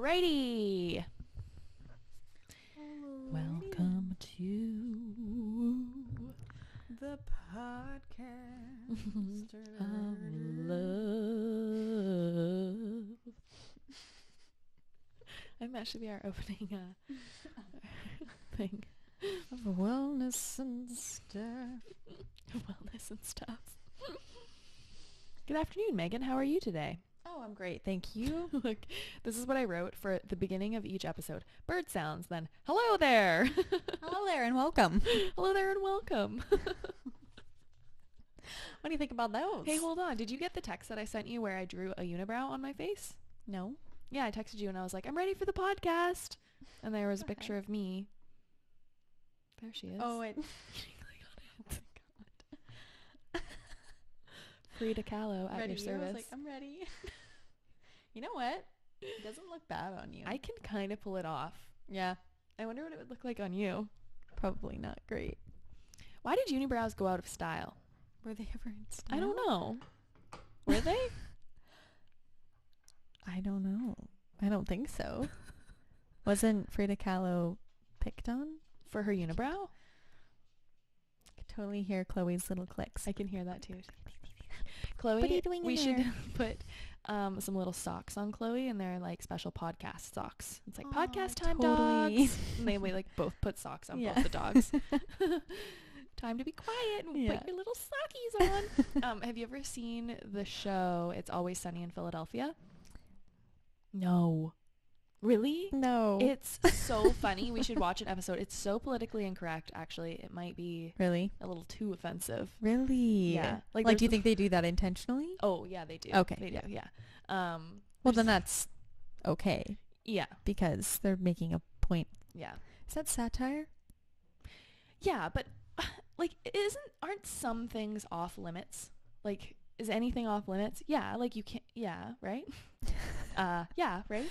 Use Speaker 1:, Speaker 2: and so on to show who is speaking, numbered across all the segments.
Speaker 1: Alrighty. Welcome to
Speaker 2: the podcast
Speaker 1: of love. I think that should be our opening thing.
Speaker 2: of wellness and stuff.
Speaker 1: Wellness and stuff. Good afternoon, Megan. How are you today?
Speaker 2: Oh, I'm great. Thank you.
Speaker 1: Look, this is what I wrote for the beginning of each episode. Bird sounds, then hello there.
Speaker 2: Hello there and welcome.
Speaker 1: Hello there and welcome.
Speaker 2: What do you think about those?
Speaker 1: Hey, hold on. Did you get the text that I sent you where I drew a unibrow on my face?
Speaker 2: No.
Speaker 1: Yeah, I texted you and I was like, I'm ready for the podcast. And there was a picture of me. There she is.
Speaker 2: Oh, wait.
Speaker 1: Frida Kahlo at your service.
Speaker 2: I was like, I'm ready. You know what? It doesn't look bad on you.
Speaker 1: I can kind of pull it off.
Speaker 2: Yeah.
Speaker 1: I wonder what it would look like on you.
Speaker 2: Probably not great.
Speaker 1: Why did unibrows go out of style?
Speaker 2: Were they ever in style?
Speaker 1: I don't know. Were they?
Speaker 2: I don't know. I don't think so. Wasn't Frida Kahlo picked on?
Speaker 1: For her unibrow?
Speaker 2: I could totally hear Chloe's little clicks.
Speaker 1: I can hear that too. Chloe,
Speaker 2: what are you doing
Speaker 1: we
Speaker 2: in
Speaker 1: should
Speaker 2: there?
Speaker 1: put some little socks on Chloe, and they're like special podcast socks. It's like
Speaker 2: Aw,
Speaker 1: podcast time,
Speaker 2: totally.
Speaker 1: dogs. And they like both put socks on both the dogs. Time to be quiet and put your little sockies on. Have you ever seen the show It's Always Sunny in Philadelphia? No. Really?
Speaker 2: No.
Speaker 1: It's so funny. We should watch an episode. It's so politically incorrect, actually. It might be
Speaker 2: Really?
Speaker 1: a little too offensive.
Speaker 2: Really?
Speaker 1: Yeah.
Speaker 2: Like
Speaker 1: there's
Speaker 2: do you think they do that intentionally?
Speaker 1: Oh, yeah, they do.
Speaker 2: Okay,
Speaker 1: They
Speaker 2: yeah.
Speaker 1: do, yeah.
Speaker 2: Well, then that's okay
Speaker 1: Yeah.
Speaker 2: because they're making a point.
Speaker 1: Yeah.
Speaker 2: Is that satire?
Speaker 1: Yeah, but like aren't some things off limits? Like, is anything off limits? Yeah, like you can't, yeah, right? Yeah, right?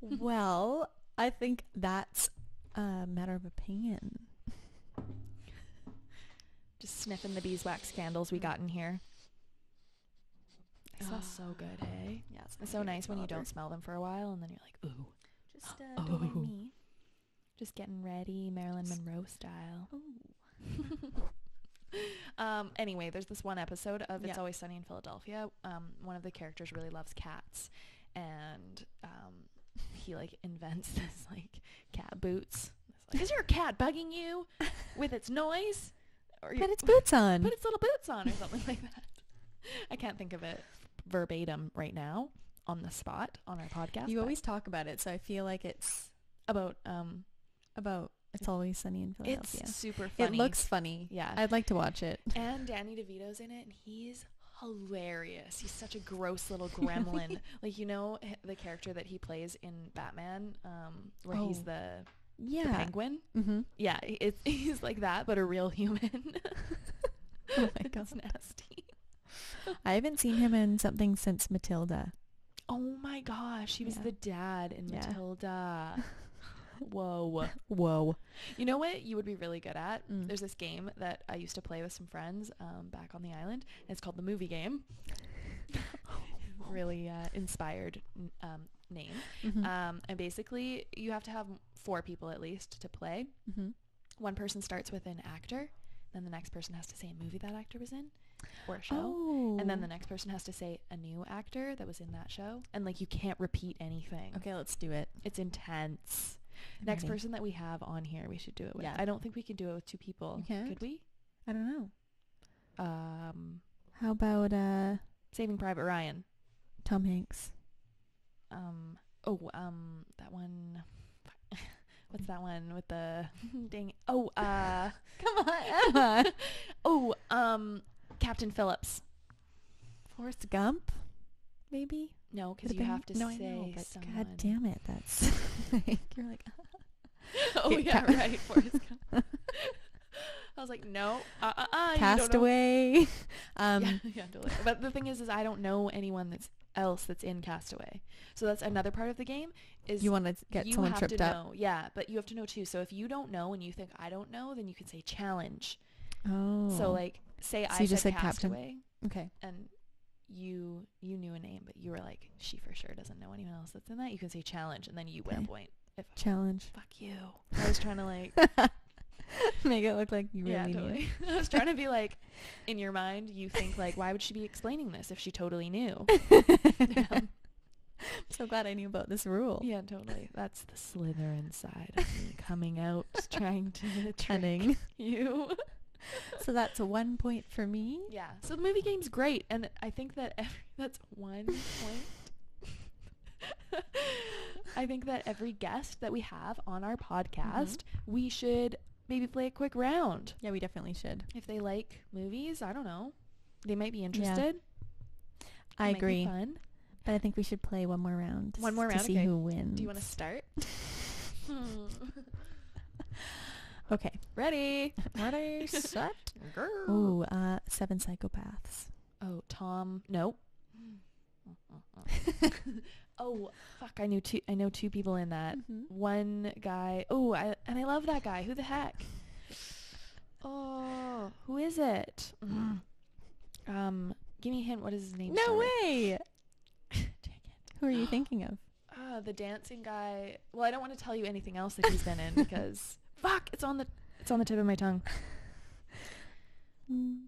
Speaker 2: Well, I think that's a matter of opinion.
Speaker 1: Just sniffing the beeswax candles we got in here. It smells so good, hey?
Speaker 2: Yeah,
Speaker 1: It's so nice when you don't smell them for a while and then you're like, ooh.
Speaker 2: Just don't mind
Speaker 1: Oh.
Speaker 2: me.
Speaker 1: Just getting ready, Marilyn Monroe style. Anyway, there's this one episode of It's Always Sunny in Philadelphia. One of the characters really loves cats, and he like invents this like cat boots. It's like, is your cat bugging you with its noise? Or
Speaker 2: Put its boots on.
Speaker 1: Put its little boots on, or something like that. I can't think of it verbatim right now on the spot on our podcast.
Speaker 2: You always talk about it, so I feel like it's
Speaker 1: about
Speaker 2: It's Always Sunny in Philadelphia.
Speaker 1: It's super funny.
Speaker 2: It looks funny.
Speaker 1: Yeah.
Speaker 2: I'd like to watch it.
Speaker 1: And Danny DeVito's in it, and he's hilarious. He's such a gross little gremlin. Like, you know, the character that he plays in Batman, where he's the penguin?
Speaker 2: Mm-hmm.
Speaker 1: Yeah, he's like that, but a real human.
Speaker 2: Oh my God.
Speaker 1: It's nasty.
Speaker 2: I haven't seen him in something since Matilda.
Speaker 1: Oh my gosh, he was the dad in Matilda. Whoa. You know what you would be really good at? There's this game that I used to play with some friends back on the island, and it's called the Movie Game. Really inspired name.
Speaker 2: Mm-hmm.
Speaker 1: And basically you have to have 4 people at least to play.
Speaker 2: Mm-hmm.
Speaker 1: One person starts with an actor, then the next person has to say a movie that actor was in or a show.
Speaker 2: Oh.
Speaker 1: And then the next person has to say a new actor that was in that show. And like you can't repeat anything.
Speaker 2: Okay, let's do it.
Speaker 1: It's intense.
Speaker 2: I'm
Speaker 1: Next
Speaker 2: ready.
Speaker 1: person that we have on here, we should do it with.
Speaker 2: Yeah.
Speaker 1: I don't think we can do it with 2 people.
Speaker 2: You can't?
Speaker 1: Could we?
Speaker 2: I don't know.
Speaker 1: Um,
Speaker 2: How about
Speaker 1: Saving Private Ryan.
Speaker 2: Tom Hanks?
Speaker 1: That one. What's that one with the dang? Oh,
Speaker 2: Come on, Emma.
Speaker 1: Captain Phillips.
Speaker 2: Forrest Gump? Maybe?
Speaker 1: No, because you have to
Speaker 2: no,
Speaker 1: say
Speaker 2: I know, but
Speaker 1: someone.
Speaker 2: God damn it, that's like, you're like,
Speaker 1: Oh yeah, right. Forrest Gump. I was like, no,
Speaker 2: Castaway.
Speaker 1: Yeah, totally. But the thing is I don't know anyone else that's in Castaway. So that's another part of the game. Is
Speaker 2: you want to get
Speaker 1: you
Speaker 2: someone
Speaker 1: have
Speaker 2: tripped
Speaker 1: to
Speaker 2: up?
Speaker 1: know. Yeah, but you have to know too. So if you don't know and you think I don't know, then you can say challenge.
Speaker 2: Oh.
Speaker 1: So like, say
Speaker 2: So
Speaker 1: I
Speaker 2: you
Speaker 1: said
Speaker 2: just said Captain.
Speaker 1: Castaway,
Speaker 2: Okay.
Speaker 1: and you knew a name, but you were like, she for sure doesn't know anyone else that's in that, you can say challenge, and then you win a point. If
Speaker 2: Challenge.
Speaker 1: fuck you. I was trying to like
Speaker 2: make it look like you really
Speaker 1: totally knew. I was trying to be like, in your mind, you think like, why would she be explaining this if she totally knew? Yeah.
Speaker 2: I'm so glad I knew about this rule.
Speaker 1: Yeah, totally. That's the Slytherin side of me coming out, trying to
Speaker 2: Cunning.
Speaker 1: trick you.
Speaker 2: So that's a 1 point for me.
Speaker 1: Yeah. So the movie game's great, and I think that that's 1 point. I think that every guest that we have on our podcast, we should maybe play a quick round.
Speaker 2: Yeah, we definitely should.
Speaker 1: If they like movies, I don't know. They might be interested.
Speaker 2: I
Speaker 1: It might be
Speaker 2: agree.
Speaker 1: fun.
Speaker 2: But I think we should play one more round.
Speaker 1: One more round,
Speaker 2: to see
Speaker 1: okay.
Speaker 2: who wins.
Speaker 1: Do you want to start?
Speaker 2: Okay.
Speaker 1: Ready.
Speaker 2: Ready, set.
Speaker 1: Girl.
Speaker 2: Ooh, 7 Psychopaths.
Speaker 1: Oh, Tom. Nope. Oh, fuck. I know two people in that. One guy. Oh, I love that guy. Who the heck? Oh, who is it? Give me a hint. What is his name?
Speaker 2: No
Speaker 1: start with?
Speaker 2: way.
Speaker 1: Dang it.
Speaker 2: Who are you thinking of?
Speaker 1: The dancing guy. Well, I don't want to tell you anything else that he's been in because fuck, it's on the tip of my tongue. You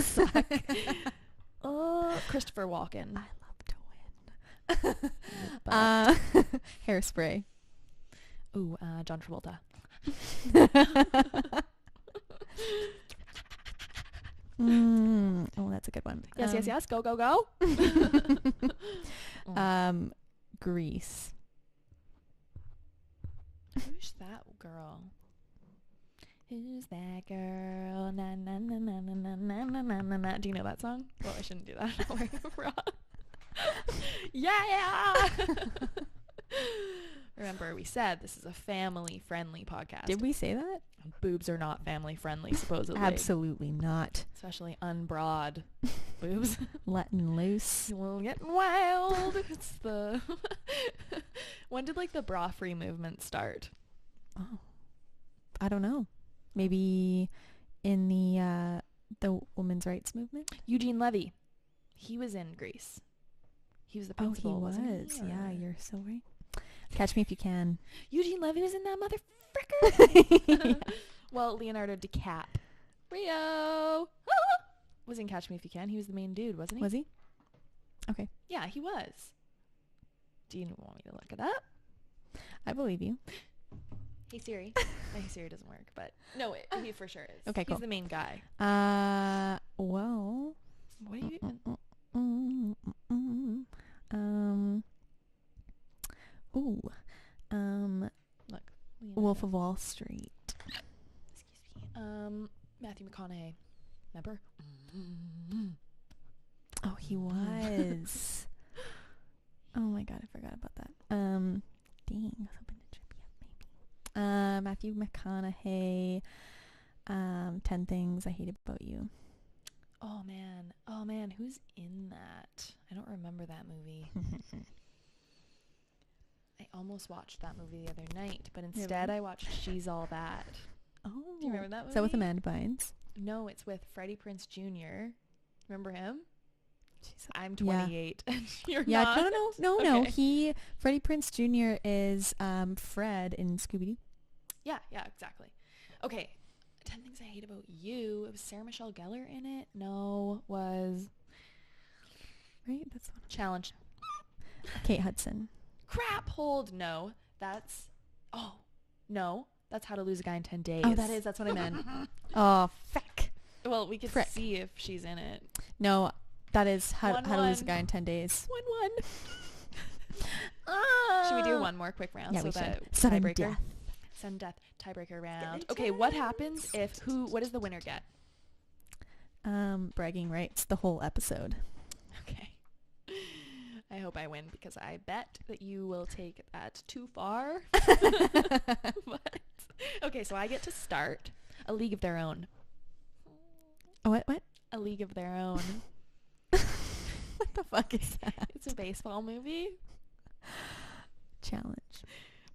Speaker 1: suck. Oh, Christopher Walken.
Speaker 2: I love to win. Hairspray.
Speaker 1: Ooh, John Travolta.
Speaker 2: Oh, that's a good one.
Speaker 1: Yes, yes, yes. Go, go, go.
Speaker 2: Grease.
Speaker 1: Who's that girl? Who's that girl? Na na na na na na na na na na na. Do you know that song? Well, I shouldn't do that. I'm wearing a bra. Yeah. Remember, we said this is a family-friendly podcast.
Speaker 2: Did we say that?
Speaker 1: Boobs are not family-friendly, supposedly.
Speaker 2: Absolutely not.
Speaker 1: Especially unbroad boobs.
Speaker 2: Letting loose.
Speaker 1: Well, getting wild. It's the... When did, like, the bra-free movement start?
Speaker 2: Oh, I don't know. Maybe in the women's rights movement?
Speaker 1: Eugene Levy. He was in Grease. He was the principal.
Speaker 2: Oh, he was.
Speaker 1: Wasn't he?
Speaker 2: Yeah, you're so right. Catch me if you can.
Speaker 1: Eugene Levy was in that motherfricker.
Speaker 2: Yeah.
Speaker 1: Well, Leonardo DiCaprio was in Catch Me If You Can. He was the main dude, wasn't he?
Speaker 2: Was he? Okay.
Speaker 1: Yeah, he was. Do you want me to look it up?
Speaker 2: I believe you.
Speaker 1: Hey Siri. My Siri doesn't work, but no, he for sure is.
Speaker 2: Okay, cool.
Speaker 1: He's the main guy.
Speaker 2: Well.
Speaker 1: What are you even? Look.
Speaker 2: Wolf of Wall Street.
Speaker 1: Excuse me. Matthew McConaughey. Remember?
Speaker 2: Oh, he was. Oh my god, I forgot about that. Dang, I was hoping to trip you up maybe. Matthew McConaughey. 10 Things I Hate About You.
Speaker 1: Oh man, who's in that? I don't remember that movie. I almost watched that movie the other night, but instead I watched She's All That.
Speaker 2: Oh.
Speaker 1: Do you remember that movie?
Speaker 2: Is that with Amanda Bynes?
Speaker 1: No, it's with Freddie Prinze Jr. Remember him?
Speaker 2: Jeez.
Speaker 1: I'm 28 and you're
Speaker 2: Yeah,
Speaker 1: not.
Speaker 2: no.
Speaker 1: Okay.
Speaker 2: Freddie Prinze Jr. is Fred in Scooby-Doo.
Speaker 1: Yeah, exactly. Okay, 10 Things I Hate About You. It was Sarah Michelle Gellar in it. No, was...
Speaker 2: Right? That's one.
Speaker 1: Challenge.
Speaker 2: Kate Hudson.
Speaker 1: Crap, hold. No, that's... Oh, no. That's How to Lose a Guy in 10 Days.
Speaker 2: Oh, that's what I meant. Oh, feck.
Speaker 1: Well, we could
Speaker 2: Frick.
Speaker 1: see if she's in it.
Speaker 2: No, that is How to
Speaker 1: 1-1.
Speaker 2: Lose a Guy in 10 Days.
Speaker 1: 1-1. Should we do one more quick round?
Speaker 2: Yeah,
Speaker 1: so
Speaker 2: we
Speaker 1: that
Speaker 2: should. Sudden
Speaker 1: tiebreaker?
Speaker 2: death.
Speaker 1: Sudden death. Tiebreaker round. Okay, what happens if what does the winner get?
Speaker 2: Bragging rights the whole episode.
Speaker 1: Okay. I hope I win because I bet that you will take that too far. But, okay, so I get to start A League of Their Own.
Speaker 2: What?
Speaker 1: A League of Their Own.
Speaker 2: What the fuck is that?
Speaker 1: It's a baseball movie.
Speaker 2: Challenge.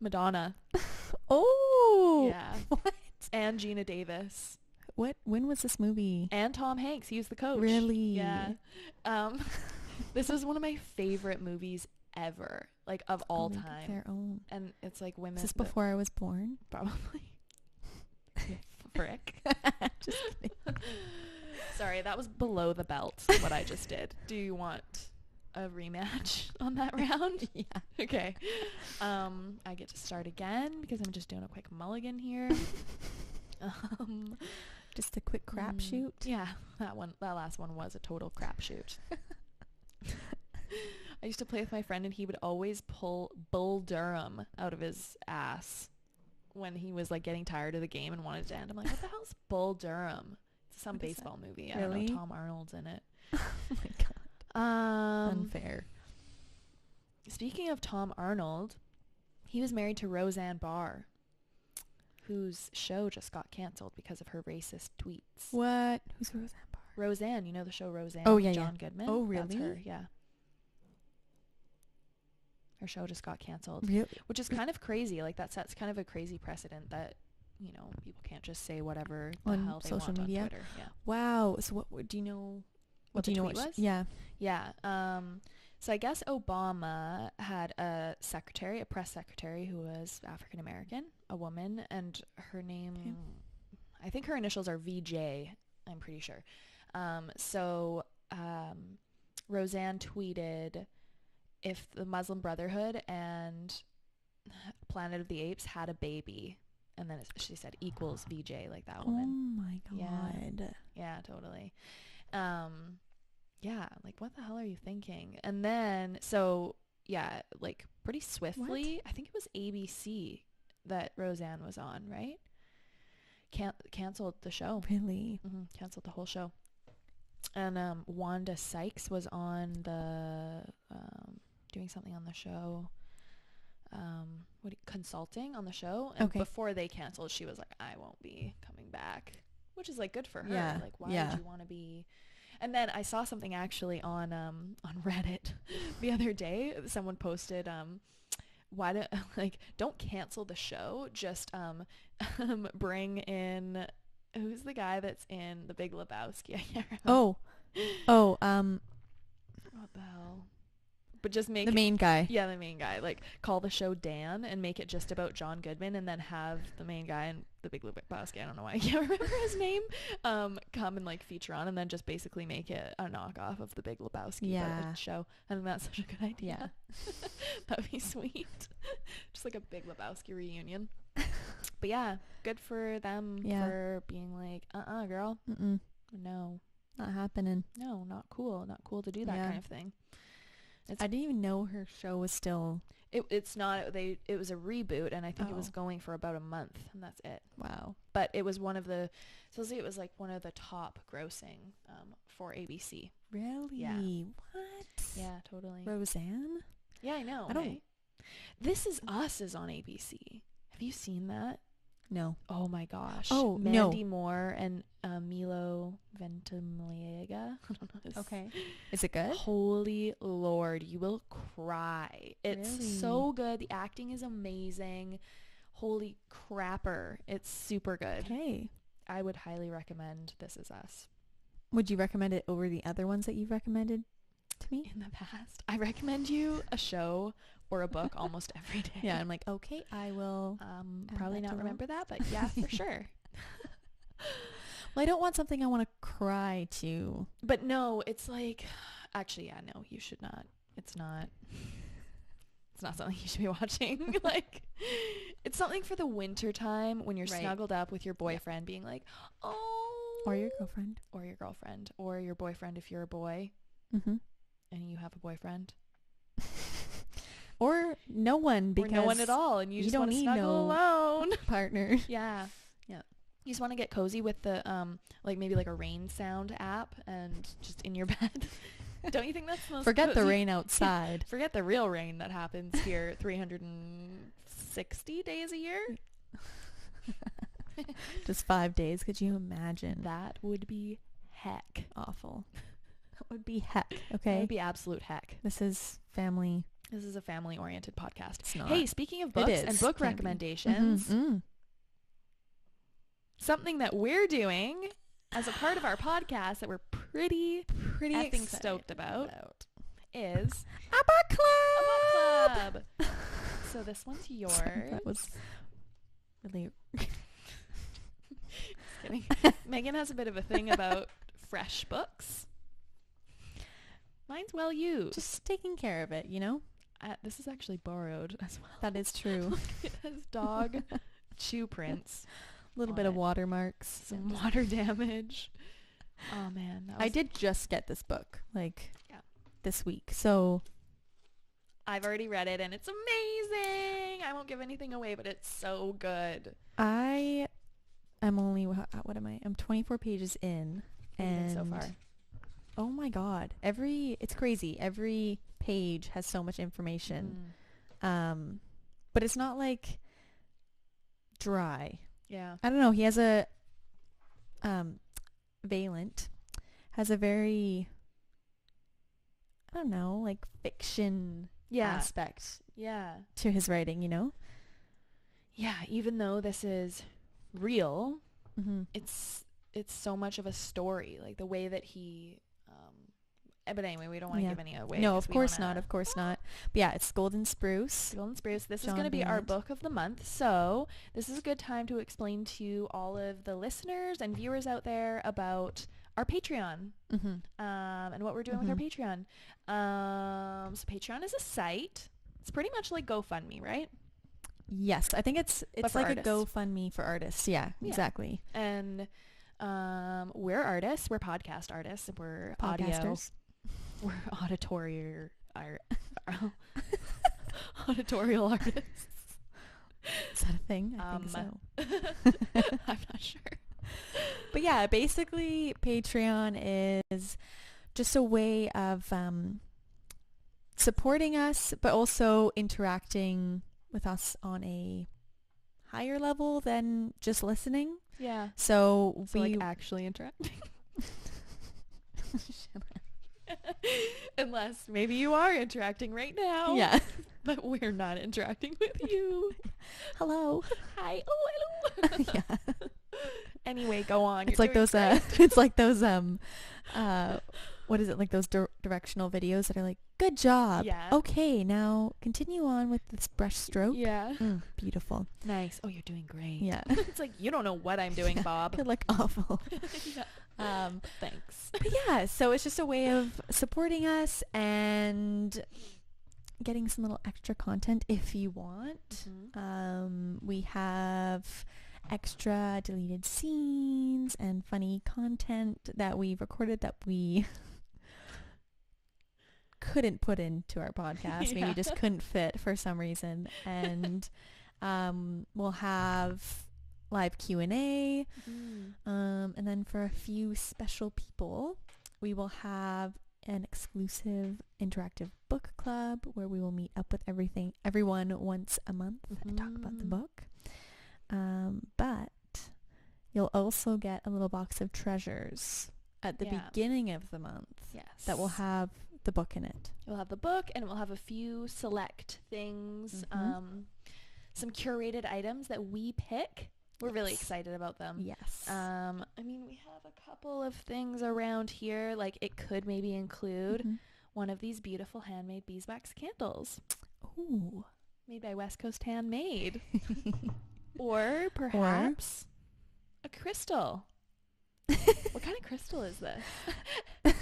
Speaker 1: Madonna.
Speaker 2: Oh.
Speaker 1: Yeah.
Speaker 2: What?
Speaker 1: And Gina Davis.
Speaker 2: when was this movie?
Speaker 1: And Tom Hanks, he was the coach.
Speaker 2: Really?
Speaker 1: Yeah. This is one of my favorite movies ever, like of all time.
Speaker 2: Their own.
Speaker 1: And it's like women.
Speaker 2: Is this before I was born?
Speaker 1: Probably. Frick.
Speaker 2: Just kidding.
Speaker 1: Sorry, that was below the belt, what I just did. Do you want a rematch on that round?
Speaker 2: Yeah.
Speaker 1: Okay. I get to start again because I'm just doing a quick mulligan here.
Speaker 2: Just a quick crapshoot.
Speaker 1: Yeah, that last one was a total crapshoot. I used to play with my friend, and he would always pull Bull Durham out of his ass when he was like getting tired of the game and wanted to end. I'm like, what the hell's Bull Durham? It's some baseball movie. I don't know. Tom Arnold's in it.
Speaker 2: Oh my god. Unfair.
Speaker 1: Speaking of Tom Arnold, he was married to Roseanne Barr, whose show just got canceled because of her racist tweets.
Speaker 2: What? Who's Roseanne Barr?
Speaker 1: Roseanne, you know the show Roseanne?
Speaker 2: Oh, yeah,
Speaker 1: John Goodman.
Speaker 2: Oh, really?
Speaker 1: That's her, yeah. Her show just got canceled.
Speaker 2: Really?
Speaker 1: Which is kind of crazy. Like, that sets kind of a crazy precedent that, you know, people can't just say whatever the
Speaker 2: on
Speaker 1: hell they
Speaker 2: social
Speaker 1: want
Speaker 2: media?
Speaker 1: on Twitter. Yeah.
Speaker 2: Wow. So what do you know?
Speaker 1: What
Speaker 2: do
Speaker 1: the
Speaker 2: you know
Speaker 1: tweet was?
Speaker 2: Yeah.
Speaker 1: Yeah. So I guess Obama had a press secretary who was African American, a woman, and her name, I think her initials are VJ, I'm pretty sure. Roseanne tweeted, if the Muslim Brotherhood and Planet of the Apes had a baby, and then she said equals VJ, like that woman.
Speaker 2: Oh my god.
Speaker 1: Yeah, totally. Yeah, like what the hell are you thinking? And then, so yeah, like pretty swiftly, I think it was ABC that Roseanne was on, right? Canceled the show.
Speaker 2: Really?
Speaker 1: Mm-hmm. Canceled the whole show. And Wanda Sykes was on the doing something on the show. Consulting on the show. And before they canceled, she was like, I won't be coming back, which is like good for her.
Speaker 2: Yeah.
Speaker 1: Like, why would you want to be? And then I saw something actually on Reddit the other day. Someone posted, don't cancel the show, just bring in, who's the guy that's in The Big Lebowski? I can't remember. What the hell? But just make
Speaker 2: the main guy.
Speaker 1: Yeah, the main guy. Like, call the show Dan and make it just about John Goodman, and then have the main guy in The Big Lebowski, I don't know why I can't remember his name, come and like feature on, and then just basically make it a knockoff of The Big Lebowski, but a show. I think that's such a good idea. Yeah. That'd be sweet. Just like a Big Lebowski reunion. But yeah, good for them for being like, girl.
Speaker 2: Mm-mm.
Speaker 1: No.
Speaker 2: Not happening.
Speaker 1: No, not cool. Not cool to do that kind of thing.
Speaker 2: I didn't even know her show was still.
Speaker 1: It's not. It was a reboot, and I think it was going for about a month, and that's it.
Speaker 2: Wow.
Speaker 1: But it was one of the. Supposedly, it was like one of the top grossing for ABC.
Speaker 2: Really?
Speaker 1: Yeah.
Speaker 2: What?
Speaker 1: Yeah, totally.
Speaker 2: Roseanne?
Speaker 1: Yeah, I know.
Speaker 2: I don't.
Speaker 1: This Is Us is on ABC. Have you seen that?
Speaker 2: No.
Speaker 1: Oh my gosh.
Speaker 2: Oh,
Speaker 1: Mandy Moore and Milo Ventimiglia. I don't know.
Speaker 2: Okay. Is it good?
Speaker 1: Holy Lord, you will cry. It's
Speaker 2: Really?
Speaker 1: so good. The acting is amazing. Holy crapper. It's super good.
Speaker 2: Okay.
Speaker 1: I would highly recommend This Is Us.
Speaker 2: Would you recommend it over the other ones that you've recommended to me?
Speaker 1: In the past, I recommend you a show or a book almost every day.
Speaker 2: Yeah, I'm like, okay, I will.
Speaker 1: Probably not remember that, but yeah, for sure.
Speaker 2: Well, I don't want something I want to cry to.
Speaker 1: But no, it's like, actually, yeah, no, you should not. It's not something you should be watching. Like, it's something for the winter time when you're snuggled up with your boyfriend, being like, oh.
Speaker 2: Or your girlfriend.
Speaker 1: Or your girlfriend. Or your boyfriend if you're a boy.
Speaker 2: Mm-hmm.
Speaker 1: And you have a boyfriend.
Speaker 2: Or no one, because
Speaker 1: or no one at all, and you just want to snuggle alone.
Speaker 2: Partner.
Speaker 1: Yeah. Yeah. You just want to get cozy with the like maybe like a rain sound app and just in your bed. Don't you think that's the most
Speaker 2: Forget
Speaker 1: cozy?
Speaker 2: the rain outside.
Speaker 1: Forget the real rain that happens here 360 days a year.
Speaker 2: Just 5 days. Could you imagine?
Speaker 1: That would be heck.
Speaker 2: Awful. That would be heck. Okay.
Speaker 1: That would be absolute heck.
Speaker 2: This is family.
Speaker 1: This is a family-oriented podcast.
Speaker 2: It's not.
Speaker 1: Hey, speaking of books and book recommendations, something that we're doing as a part of our podcast that we're pretty effing stoked about is
Speaker 2: a book club.
Speaker 1: So this one's yours.
Speaker 2: Sorry, that was really
Speaker 1: Just kidding. Megan has a bit of a thing about fresh books. Mine's well used.
Speaker 2: just taking care of it, you know?
Speaker 1: This is actually borrowed as well.
Speaker 2: That is true.
Speaker 1: It has dog chew prints.
Speaker 2: A little bit of watermarks.
Speaker 1: Some water damage. Oh man.
Speaker 2: I did just get this book, like,
Speaker 1: Yeah.
Speaker 2: this week. So
Speaker 1: I've already read it and it's amazing. I won't give anything away, but it's so good.
Speaker 2: I am only, what am I? I'm 24 pages in. And
Speaker 1: so far.
Speaker 2: Oh my God. It's crazy. Every page has so much information. But it's not like dry.
Speaker 1: Yeah.
Speaker 2: I don't know. He has a, Valent has a very, I don't know, like fiction aspect to his writing, you know?
Speaker 1: Yeah. Even though this is real,
Speaker 2: Mm-hmm.
Speaker 1: it's so much of a story, like the way that he but anyway, we don't want to give any away.
Speaker 2: No, of course not. Of course not. But yeah, it's Golden Spruce.
Speaker 1: This is
Speaker 2: John
Speaker 1: going to be our
Speaker 2: Valent.
Speaker 1: book of the month. So this is a good time to explain to all of the listeners and viewers out there about our Patreon,
Speaker 2: Mm-hmm.
Speaker 1: and what we're doing with our Patreon. So Patreon is a site. It's pretty much like GoFundMe, right?
Speaker 2: Yes, I think it's
Speaker 1: for
Speaker 2: like
Speaker 1: artists.
Speaker 2: a GoFundMe for artists. Yeah, exactly.
Speaker 1: And we're artists. We're podcast artists. We're audio.
Speaker 2: Podcasters.
Speaker 1: We're auditorial artists.
Speaker 2: Is that a thing? I think so.
Speaker 1: I'm not sure.
Speaker 2: But yeah, basically Patreon is just a way of supporting us, but also interacting with us on a higher level than just listening.
Speaker 1: Yeah.
Speaker 2: So we
Speaker 1: like actually interacting. Unless maybe you are interacting right now.
Speaker 2: Yeah.
Speaker 1: But we're not interacting with you.
Speaker 2: Hello.
Speaker 1: Hi. Oh, hello.
Speaker 2: Yeah.
Speaker 1: Anyway, go on.
Speaker 2: It's like those it's like those what is it, like those directional videos that are like, good job.
Speaker 1: Yeah.
Speaker 2: Okay, now continue on with this brush stroke.
Speaker 1: Yeah.
Speaker 2: Beautiful.
Speaker 1: Nice. Oh, you're doing great.
Speaker 2: Yeah.
Speaker 1: It's like, you don't know what I'm doing, Bob.
Speaker 2: You're like awful.
Speaker 1: Yeah. Thanks.
Speaker 2: But yeah, so it's just a way of supporting us and getting some little extra content if you want. We have extra deleted scenes and funny content that we recorded that we couldn't put into our podcast. Maybe just couldn't fit for some reason. And we'll have live Q&A. And then for a few special people, we will have an exclusive interactive book club where we will meet up with everyone once a month and talk about the book. But you'll also get a little box of treasures at the beginning of the month.
Speaker 1: Yes.
Speaker 2: That will have the book in it.
Speaker 1: We'll have the book, and we'll have a few select things, some curated items that we pick. We're really excited about them.
Speaker 2: Yes.
Speaker 1: I mean, we have a couple of things around here. Like, it could maybe include one of these beautiful handmade beeswax candles.
Speaker 2: Ooh.
Speaker 1: Made by West Coast Handmade. Or perhaps a crystal. What kind of crystal is this?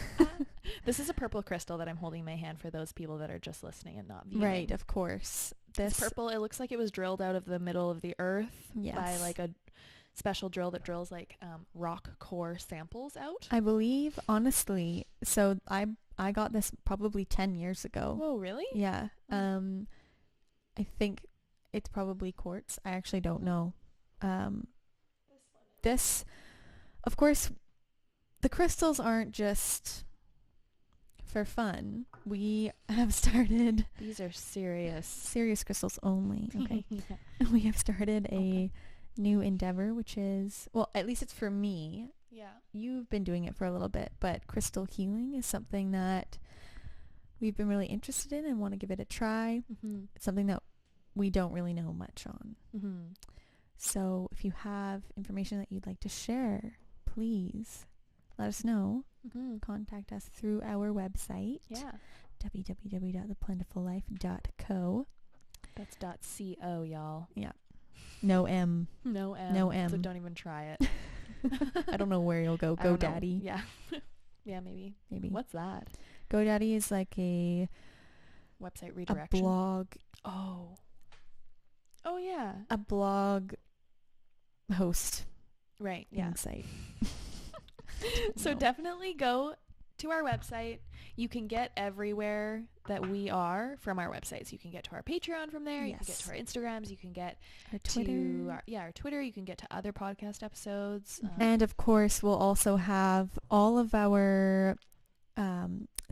Speaker 1: This is a purple crystal that I'm holding in my hand for those people that are just listening and not viewing.
Speaker 2: Right, of course.
Speaker 1: It's purple. It looks like it was drilled out of the middle of the earth by like a special drill that drills like rock core samples out.
Speaker 2: I believe, honestly, so I got this probably 10 years ago.
Speaker 1: Oh, really?
Speaker 2: Yeah. I think it's probably quartz. I actually don't know. This, of course, the crystals aren't just for fun. We have started...
Speaker 1: These are serious.
Speaker 2: Serious crystals only. Okay. We have started a new endeavor, which is... Well, at least it's for me.
Speaker 1: Yeah.
Speaker 2: You've been doing it for a little bit, but crystal healing is something that we've been really interested in and want to give it a try. It's something that we don't really know much on. So if you have information that you'd like to share, please let us know.
Speaker 1: Mm-hmm.
Speaker 2: Contact us through our website.
Speaker 1: Yeah.
Speaker 2: www.theplentifullife.co.
Speaker 1: That's .co, y'all.
Speaker 2: Yeah. No M.
Speaker 1: No M.
Speaker 2: No M.
Speaker 1: So don't even try it.
Speaker 2: I don't know where you'll go.
Speaker 1: I don't know.
Speaker 2: GoDaddy.
Speaker 1: Yeah. Yeah, maybe.
Speaker 2: Maybe.
Speaker 1: What's that?
Speaker 2: GoDaddy is like a
Speaker 1: Website redirection.
Speaker 2: blog.
Speaker 1: Oh. Oh, yeah.
Speaker 2: A blog host.
Speaker 1: Right. Yeah.
Speaker 2: Site.
Speaker 1: So definitely go to our website. You can get everywhere that we are from our website. So you can get to our Patreon from there. You can get to our Instagrams. You can get
Speaker 2: our Twitter.
Speaker 1: To our Twitter. You can get to other podcast episodes.
Speaker 2: And of course, we'll also have all of our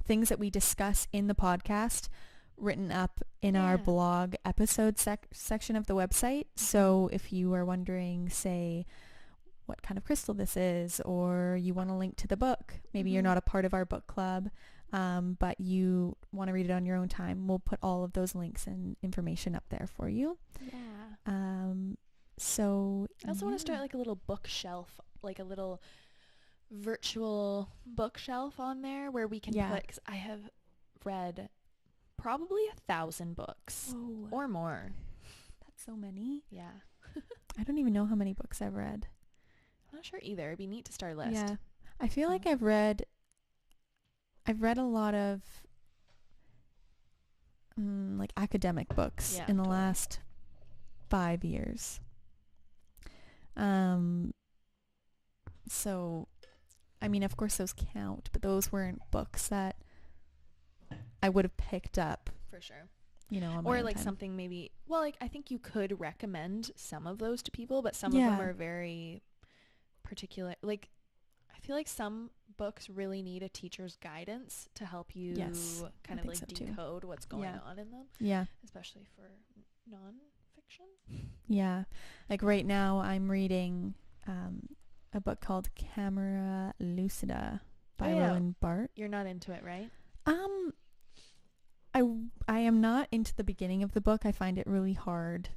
Speaker 2: things that we discuss in the podcast written up in our blog episode section of the website. So if you are wondering, say, what kind of crystal this is, or you want to link to the book, maybe you're not a part of our book club, but you want to read it on your own time, we'll put all of those links and information up there for you.
Speaker 1: Yeah.
Speaker 2: So
Speaker 1: I also want to start like a little bookshelf, like a little virtual bookshelf on there where we can put, because I have read probably 1,000 books or more.
Speaker 2: That's so many.
Speaker 1: Yeah.
Speaker 2: I don't even know how many books I've read.
Speaker 1: I'm not sure either. It'd be neat to start a list.
Speaker 2: Yeah. I feel like I've read a lot of like academic books in the last 5 years. So I mean, of course those count, but those weren't books that I would have picked up.
Speaker 1: For sure.
Speaker 2: You know, on
Speaker 1: or
Speaker 2: my
Speaker 1: like
Speaker 2: time.
Speaker 1: Something maybe, well, like I think you could recommend some of those to people, but some of them are very particular. Like I feel like some books really need a teacher's guidance to help you kind of like decode what's going on in them. Yeah. Especially for non-fiction.
Speaker 2: Yeah. Like right now I'm reading a book called Camera Lucida by Rowan Bart.
Speaker 1: You're not into it, right?
Speaker 2: I am not into the beginning of the book. I find it really hard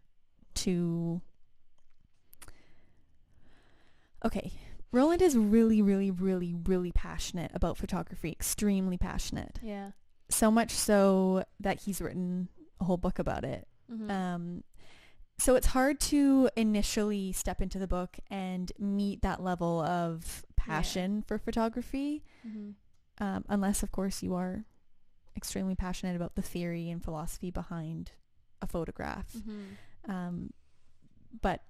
Speaker 2: to... Okay. Roland is really, really, really, really passionate about photography. Extremely passionate.
Speaker 1: Yeah.
Speaker 2: So much so that he's written a whole book about it.
Speaker 1: Mm-hmm.
Speaker 2: So it's hard to initially step into the book and meet that level of passion for photography. Mm-hmm. Unless, of course, you are extremely passionate about the theory and philosophy behind a photograph. Mm-hmm. But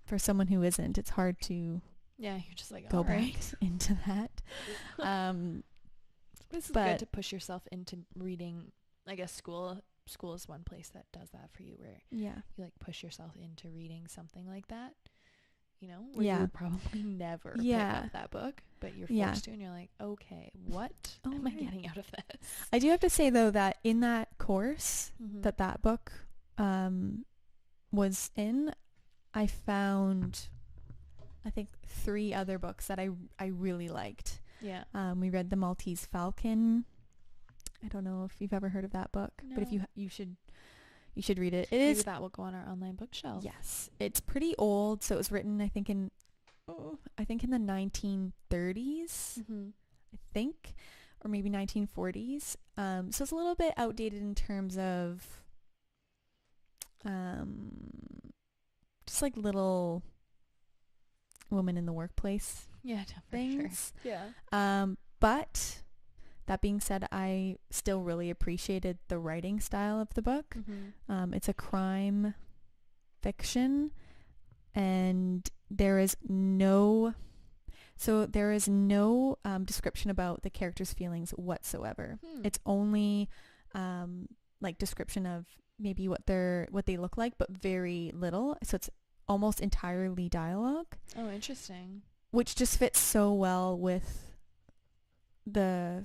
Speaker 2: for someone who isn't, it's hard to
Speaker 1: you're just like
Speaker 2: go back into that.
Speaker 1: This is good to push yourself into reading. I guess school is one place that does that for you, where you like push yourself into reading something like that, you know, where you would probably never pick up that book, but you're forced to, and you're like, okay, what am I getting out of this?
Speaker 2: I do have to say though that in that course that book was in, I found I think 3 other books that I really liked. Yeah. We read The Maltese Falcon. I don't know if you've ever heard of that book, but if you should read it.
Speaker 1: Maybe that will go on our online bookshelf.
Speaker 2: Yes. It's pretty old, so it was written I think in the 1930s. I think, or maybe 1940s. So it's a little bit outdated in terms of just like little woman in the workplace things.
Speaker 1: For sure. Yeah.
Speaker 2: But that being said, I still really appreciated the writing style of the book. It's a crime fiction, and there is no description about the characters' feelings whatsoever. It's only like description of maybe what they look like, but very little. So it's almost entirely dialogue.
Speaker 1: Oh, interesting.
Speaker 2: Which just fits so well with the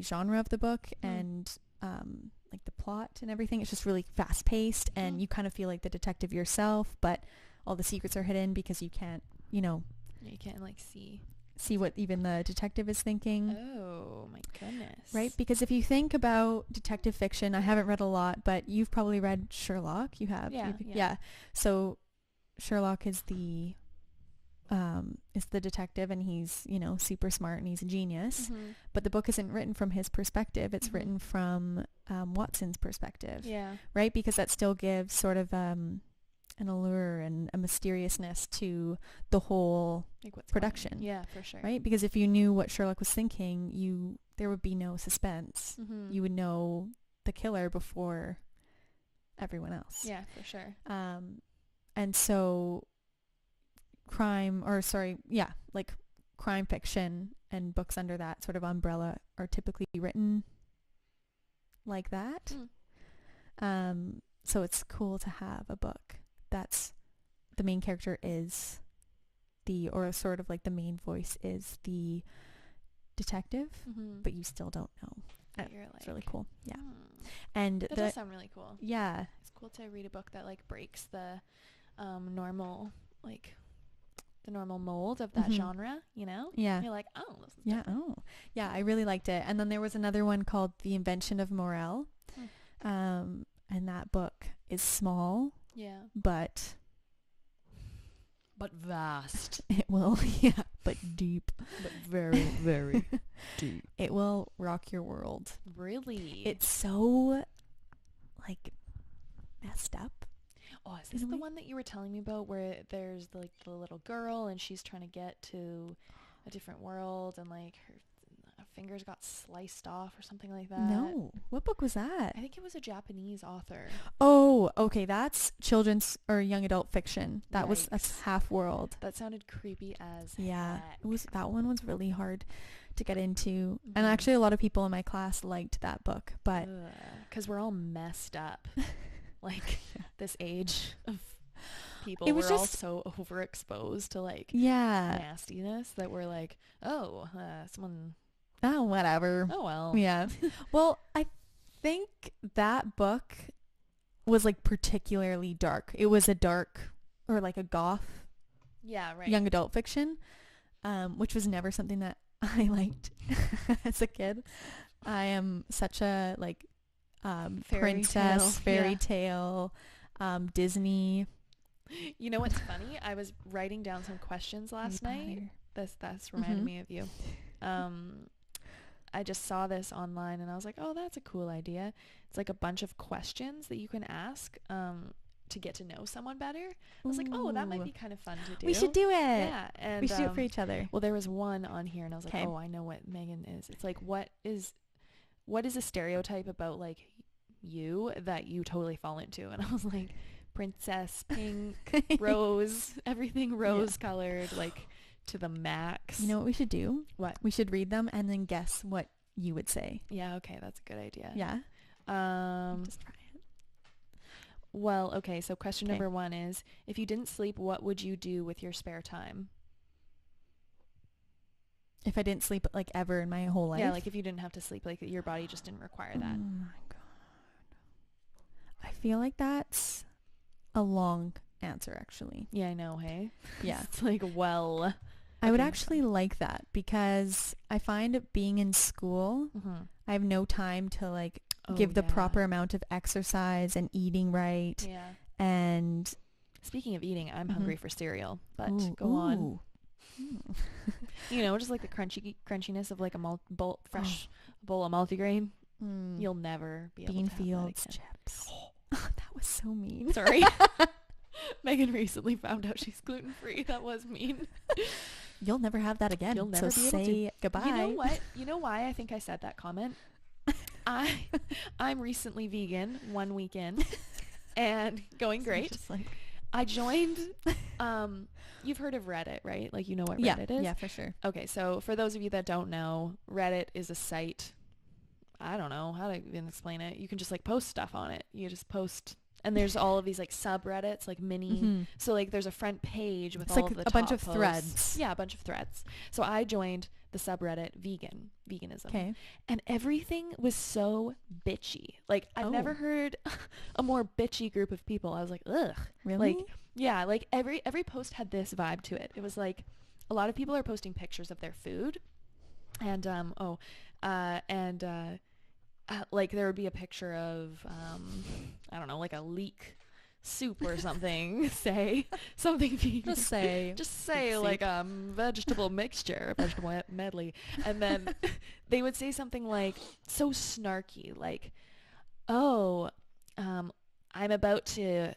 Speaker 2: genre of the book and like the plot and everything. It's just really fast paced, and you kind of feel like the detective yourself, but all the secrets are hidden because you can't
Speaker 1: like see
Speaker 2: what even the detective is thinking.
Speaker 1: Oh my goodness.
Speaker 2: Right? Because if you think about detective fiction, I haven't read a lot, but you've probably read Sherlock. You have.
Speaker 1: Yeah.
Speaker 2: So Sherlock is the detective, and he's, you know, super smart and he's a genius. But the book isn't written from his perspective. It's written from Watson's perspective.
Speaker 1: Yeah.
Speaker 2: Right? Because that still gives sort of an allure and a mysteriousness to the whole
Speaker 1: Like what's
Speaker 2: production.
Speaker 1: going on. Yeah, for sure.
Speaker 2: Right? Because if you knew what Sherlock was thinking, there would be no suspense. You would know the killer before everyone else.
Speaker 1: Yeah, for sure.
Speaker 2: And so crime fiction and books under that sort of umbrella are typically written like that. So it's cool to have a book that's the main character is or sort of like the main voice is the detective, but you still don't know. It's really cool. Yeah. And
Speaker 1: that does sound really cool.
Speaker 2: Yeah.
Speaker 1: It's cool to read a book that like breaks the normal mold of that genre, you know?
Speaker 2: Yeah.
Speaker 1: You're like, oh, this is
Speaker 2: yeah. Oh, yeah. I really liked it. And then there was another one called The Invention of Morel. And that book is small.
Speaker 1: Yeah.
Speaker 2: But
Speaker 1: vast.
Speaker 2: It will, but deep.
Speaker 1: But very, very deep.
Speaker 2: It will rock your world.
Speaker 1: Really?
Speaker 2: It's so, like, messed up.
Speaker 1: Oh, is this the one that you were telling me about where there's like the little girl and she's trying to get to a different world and like her fingers got sliced off or something like that?
Speaker 2: No. What book was that?
Speaker 1: I think it was a Japanese author.
Speaker 2: Oh, okay. That's children's or young adult fiction. That was a half world.
Speaker 1: That sounded creepy as
Speaker 2: heck.
Speaker 1: It
Speaker 2: that one was really hard to get into. And actually a lot of people in my class liked that book, but
Speaker 1: because we're all messed up. Like this age of people,
Speaker 2: we're
Speaker 1: all so overexposed to like nastiness that we're like, someone,
Speaker 2: whatever.
Speaker 1: Oh well.
Speaker 2: Yeah. Well, I think that book was like particularly dark. It was a dark or like a goth young adult fiction, which was never something that I liked as a kid. I am such a like princess, fairy tale, Disney.
Speaker 1: You know what's funny? I was writing down some questions last night. That's reminded me of you. I just saw this online and I was like, oh, that's a cool idea. It's like a bunch of questions that you can ask to get to know someone better. I was like, oh, that might be kind of fun to do.
Speaker 2: We should do it.
Speaker 1: Yeah. And
Speaker 2: we should do it for each other.
Speaker 1: Well, there was one on here and I was like, oh, I know what Megan is. It's like, what is a stereotype about like you that you totally fall into? And I was like, princess, pink, rose, everything rose colored, like to the max.
Speaker 2: You know what we should do?
Speaker 1: What?
Speaker 2: We should read them and then guess what you would say.
Speaker 1: Yeah, okay, that's a good idea.
Speaker 2: Yeah.
Speaker 1: Just try it. Well, okay, so question number 1 is, if you didn't sleep, what would you do with your spare time?
Speaker 2: If I didn't sleep like ever in my whole life?
Speaker 1: Yeah, like if you didn't have to sleep, like your body just didn't require that.
Speaker 2: Oh my God. I feel like that's a long answer, actually.
Speaker 1: Yeah, I know, hey?
Speaker 2: Yeah.
Speaker 1: It's like, well...
Speaker 2: I would actually like that because I find being in school, I have no time to like give the proper amount of exercise and eating right. Yeah. And
Speaker 1: speaking of eating, I'm hungry for cereal, but go on. You know, just like the crunchiness of like a fresh bowl of multigrain. You'll never be able to have that again.
Speaker 2: Beanfields chips. That was so mean.
Speaker 1: Sorry. Megan recently found out she's gluten-free. That was mean.
Speaker 2: You'll never have that again.
Speaker 1: You'll never be able to
Speaker 2: say goodbye.
Speaker 1: You know what? You know why I think I said that comment? I'm recently vegan 1 week in and going great.
Speaker 2: Just like
Speaker 1: I joined you've heard of Reddit, right? Like you know what Reddit is?
Speaker 2: Yeah, for sure.
Speaker 1: Okay, so for those of you that don't know, Reddit is a site. I don't know how to even explain it. You can just like post stuff on it. You just post, and there's all of these like subreddits, like mini. So like there's a front page with all of the
Speaker 2: a bunch of
Speaker 1: top
Speaker 2: threads.
Speaker 1: Posts. Yeah, a bunch of threads. So I joined the subreddit veganism.
Speaker 2: Okay.
Speaker 1: And everything was so bitchy. Like I've never heard a more bitchy group of people. I was like, ugh.
Speaker 2: Really?
Speaker 1: Like, yeah, like every post had this vibe to it. It was like a lot of people are posting pictures of their food, and like there would be a picture of I don't know, like a leek soup or something, say something vegan. Just say like vegetable mixture, vegetable medley, and then they would say something like so snarky, like, oh, I'm about to,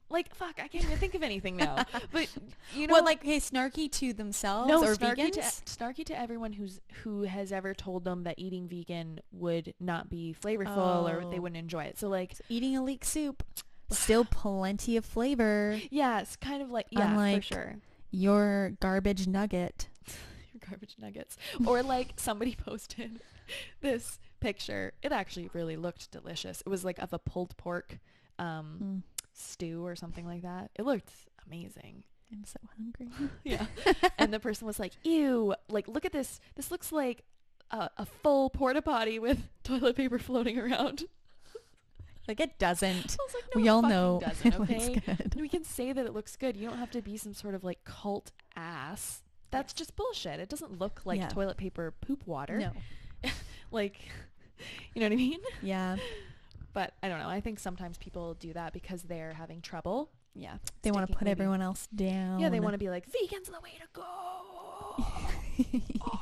Speaker 1: like, fuck, I can't even think of anything now. But you know,
Speaker 2: what, like, hey, snarky to themselves or vegans?
Speaker 1: Snarky to everyone who has ever told them that eating vegan would not be flavorful or they wouldn't enjoy it. So like
Speaker 2: eating a leek soup, still plenty of flavor.
Speaker 1: Yeah, it's kind of like, yeah,
Speaker 2: unlike
Speaker 1: for sure.
Speaker 2: Your garbage nugget.
Speaker 1: Your garbage nuggets. Or like somebody posted this picture. It actually really looked delicious. It was like of a pulled pork stew or something like that. It looked amazing.
Speaker 2: I'm so hungry.
Speaker 1: Yeah. And the person was like, ew, like, look at this. This looks like a full porta potty with toilet paper floating around.
Speaker 2: Like, it doesn't.
Speaker 1: I was like, no,
Speaker 2: we all
Speaker 1: fucking
Speaker 2: know
Speaker 1: doesn't,
Speaker 2: it
Speaker 1: okay?
Speaker 2: looks good.
Speaker 1: We can say that it looks good. You don't have to be some sort of like cult ass. That's just bullshit. It doesn't look like toilet paper poop water.
Speaker 2: No.
Speaker 1: Like, you know what I mean?
Speaker 2: Yeah.
Speaker 1: But I don't know. I think sometimes people do that because they're having trouble.
Speaker 2: Yeah. They want to put everyone else down.
Speaker 1: Yeah, they want to be like, vegan's the way to go. You know?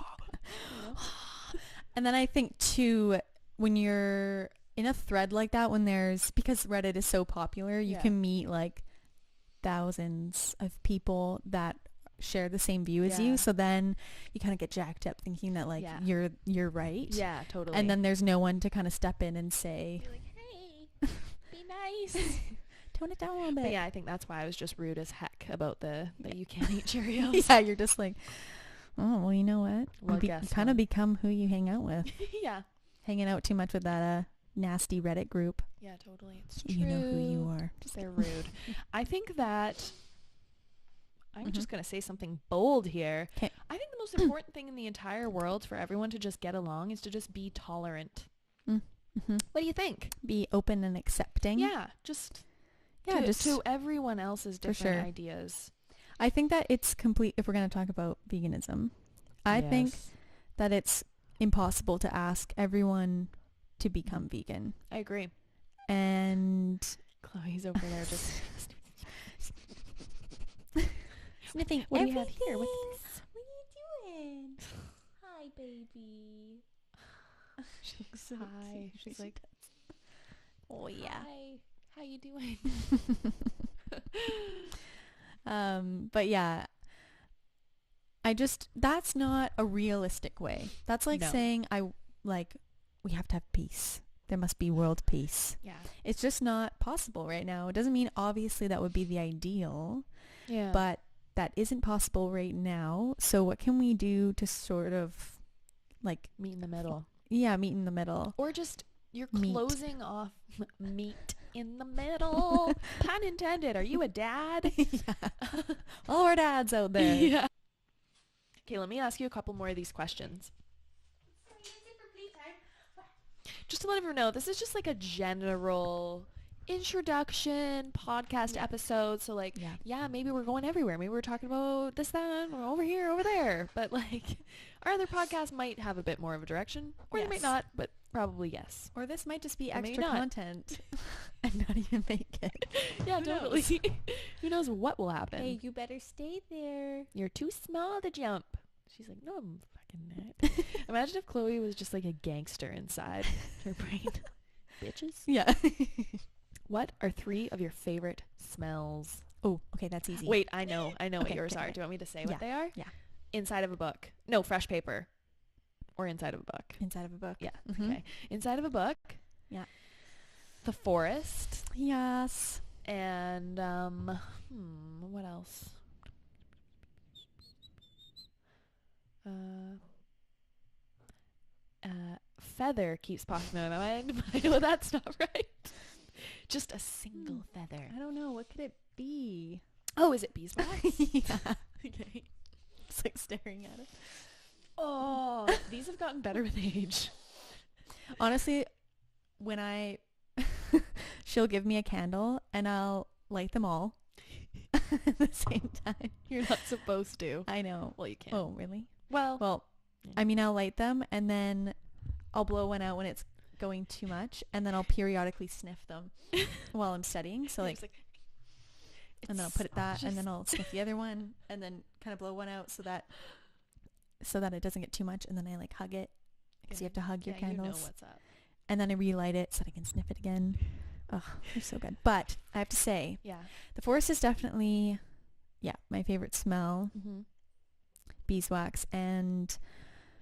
Speaker 2: And then I think too, when you're in a thread like that, because Reddit is so popular, you can meet like thousands of people that share the same view as you. So then you kind of get jacked up thinking that like you're right.
Speaker 1: Yeah, totally.
Speaker 2: And then there's no one to kind of step in and say,
Speaker 1: like, hey, be nice.
Speaker 2: Tone it down a little bit.
Speaker 1: But yeah, I think that's why I was just rude as heck about that you can't eat Cheerios.
Speaker 2: Yeah, you're just like, oh, well, you know what?
Speaker 1: Well,
Speaker 2: you kind of become who you hang out with.
Speaker 1: Yeah.
Speaker 2: Hanging out too much with that nasty Reddit group.
Speaker 1: Yeah, totally. It's true.
Speaker 2: You know who you are.
Speaker 1: They're rude. I think that I'm just going to say something bold here.
Speaker 2: Kay.
Speaker 1: I think the most important thing in the entire world for everyone to just get along is to just be tolerant.
Speaker 2: Mm-hmm.
Speaker 1: What do you think?
Speaker 2: Be open and accepting.
Speaker 1: Yeah, just to everyone else's different ideas.
Speaker 2: I think that it's complete, if we're going to talk about veganism, I think that it's impossible to ask everyone to become vegan.
Speaker 1: I agree.
Speaker 2: And
Speaker 1: Chloe's over there just
Speaker 2: sniffing.
Speaker 1: What do you have here?
Speaker 2: What are you doing? Hi, baby.
Speaker 1: She's so hi. She's like,
Speaker 2: oh yeah.
Speaker 1: Hi. How you doing?
Speaker 2: But yeah, that's not a realistic way. That's like saying we have to have peace. There must be world peace.
Speaker 1: Yeah.
Speaker 2: It's just not possible right now. It doesn't mean obviously that would be the ideal.
Speaker 1: Yeah.
Speaker 2: But that isn't possible right now. So what can we do to sort of like
Speaker 1: meet in the middle?
Speaker 2: Yeah, meet in the middle.
Speaker 1: Or just you're closing off meet in the middle. Pun intended. Are you a dad?
Speaker 2: Yeah. All our dads out there.
Speaker 1: Yeah. Okay, let me ask you a couple more of these questions. Just to let everyone know, this is just like a general introduction podcast episode. So like, maybe we're going everywhere. Maybe we're talking about this, that, or over here, over there. But like, our other podcast might have a bit more of a direction, or it might not, but probably yes.
Speaker 2: Or this might just be
Speaker 1: Or
Speaker 2: extra content and not even make it.
Speaker 1: Yeah, totally. Who knows what will happen?
Speaker 2: Hey, you better stay there.
Speaker 1: You're too small to jump. She's like, no, I'm fucking not. Imagine if Chloe was just like a gangster inside her brain. Bitches.
Speaker 2: Yeah.
Speaker 1: What are 3 of your favorite smells?
Speaker 2: Oh, okay, that's easy.
Speaker 1: Wait, I know what yours are. Do you want me to say what they are?
Speaker 2: Yeah.
Speaker 1: Inside of a book. No, fresh paper. Or inside of a book.
Speaker 2: Inside of a book.
Speaker 1: Yeah.
Speaker 2: Mm-hmm.
Speaker 1: Okay. Inside of a book.
Speaker 2: Yeah.
Speaker 1: The forest.
Speaker 2: Yes.
Speaker 1: And what else? Feather keeps popping in my mind, but I know that's not right. Just a single feather.
Speaker 2: I don't know. What could it be?
Speaker 1: Oh, is it beeswax?
Speaker 2: Yeah.
Speaker 1: Okay.
Speaker 2: It's like staring at it.
Speaker 1: Oh, these have gotten better with age.
Speaker 2: Honestly, when she'll give me a candle and I'll light them all at the same time.
Speaker 1: You're not supposed to.
Speaker 2: I know.
Speaker 1: Well, you can.
Speaker 2: Oh, really?
Speaker 1: Well,
Speaker 2: I mean, I'll light them and then I'll blow one out when it's going too much, and then I'll periodically sniff them while I'm studying. So like and then I'll put that, and then I'll sniff the other one, and then kind of blow one out so that it doesn't get too much, and then I like hug it because you have to hug your candles.
Speaker 1: You know what's up.
Speaker 2: And then I relight it so that I can sniff it again. Oh, they're so good. But I have to say, the forest is definitely, my favorite smell.
Speaker 1: Mm-hmm.
Speaker 2: Beeswax and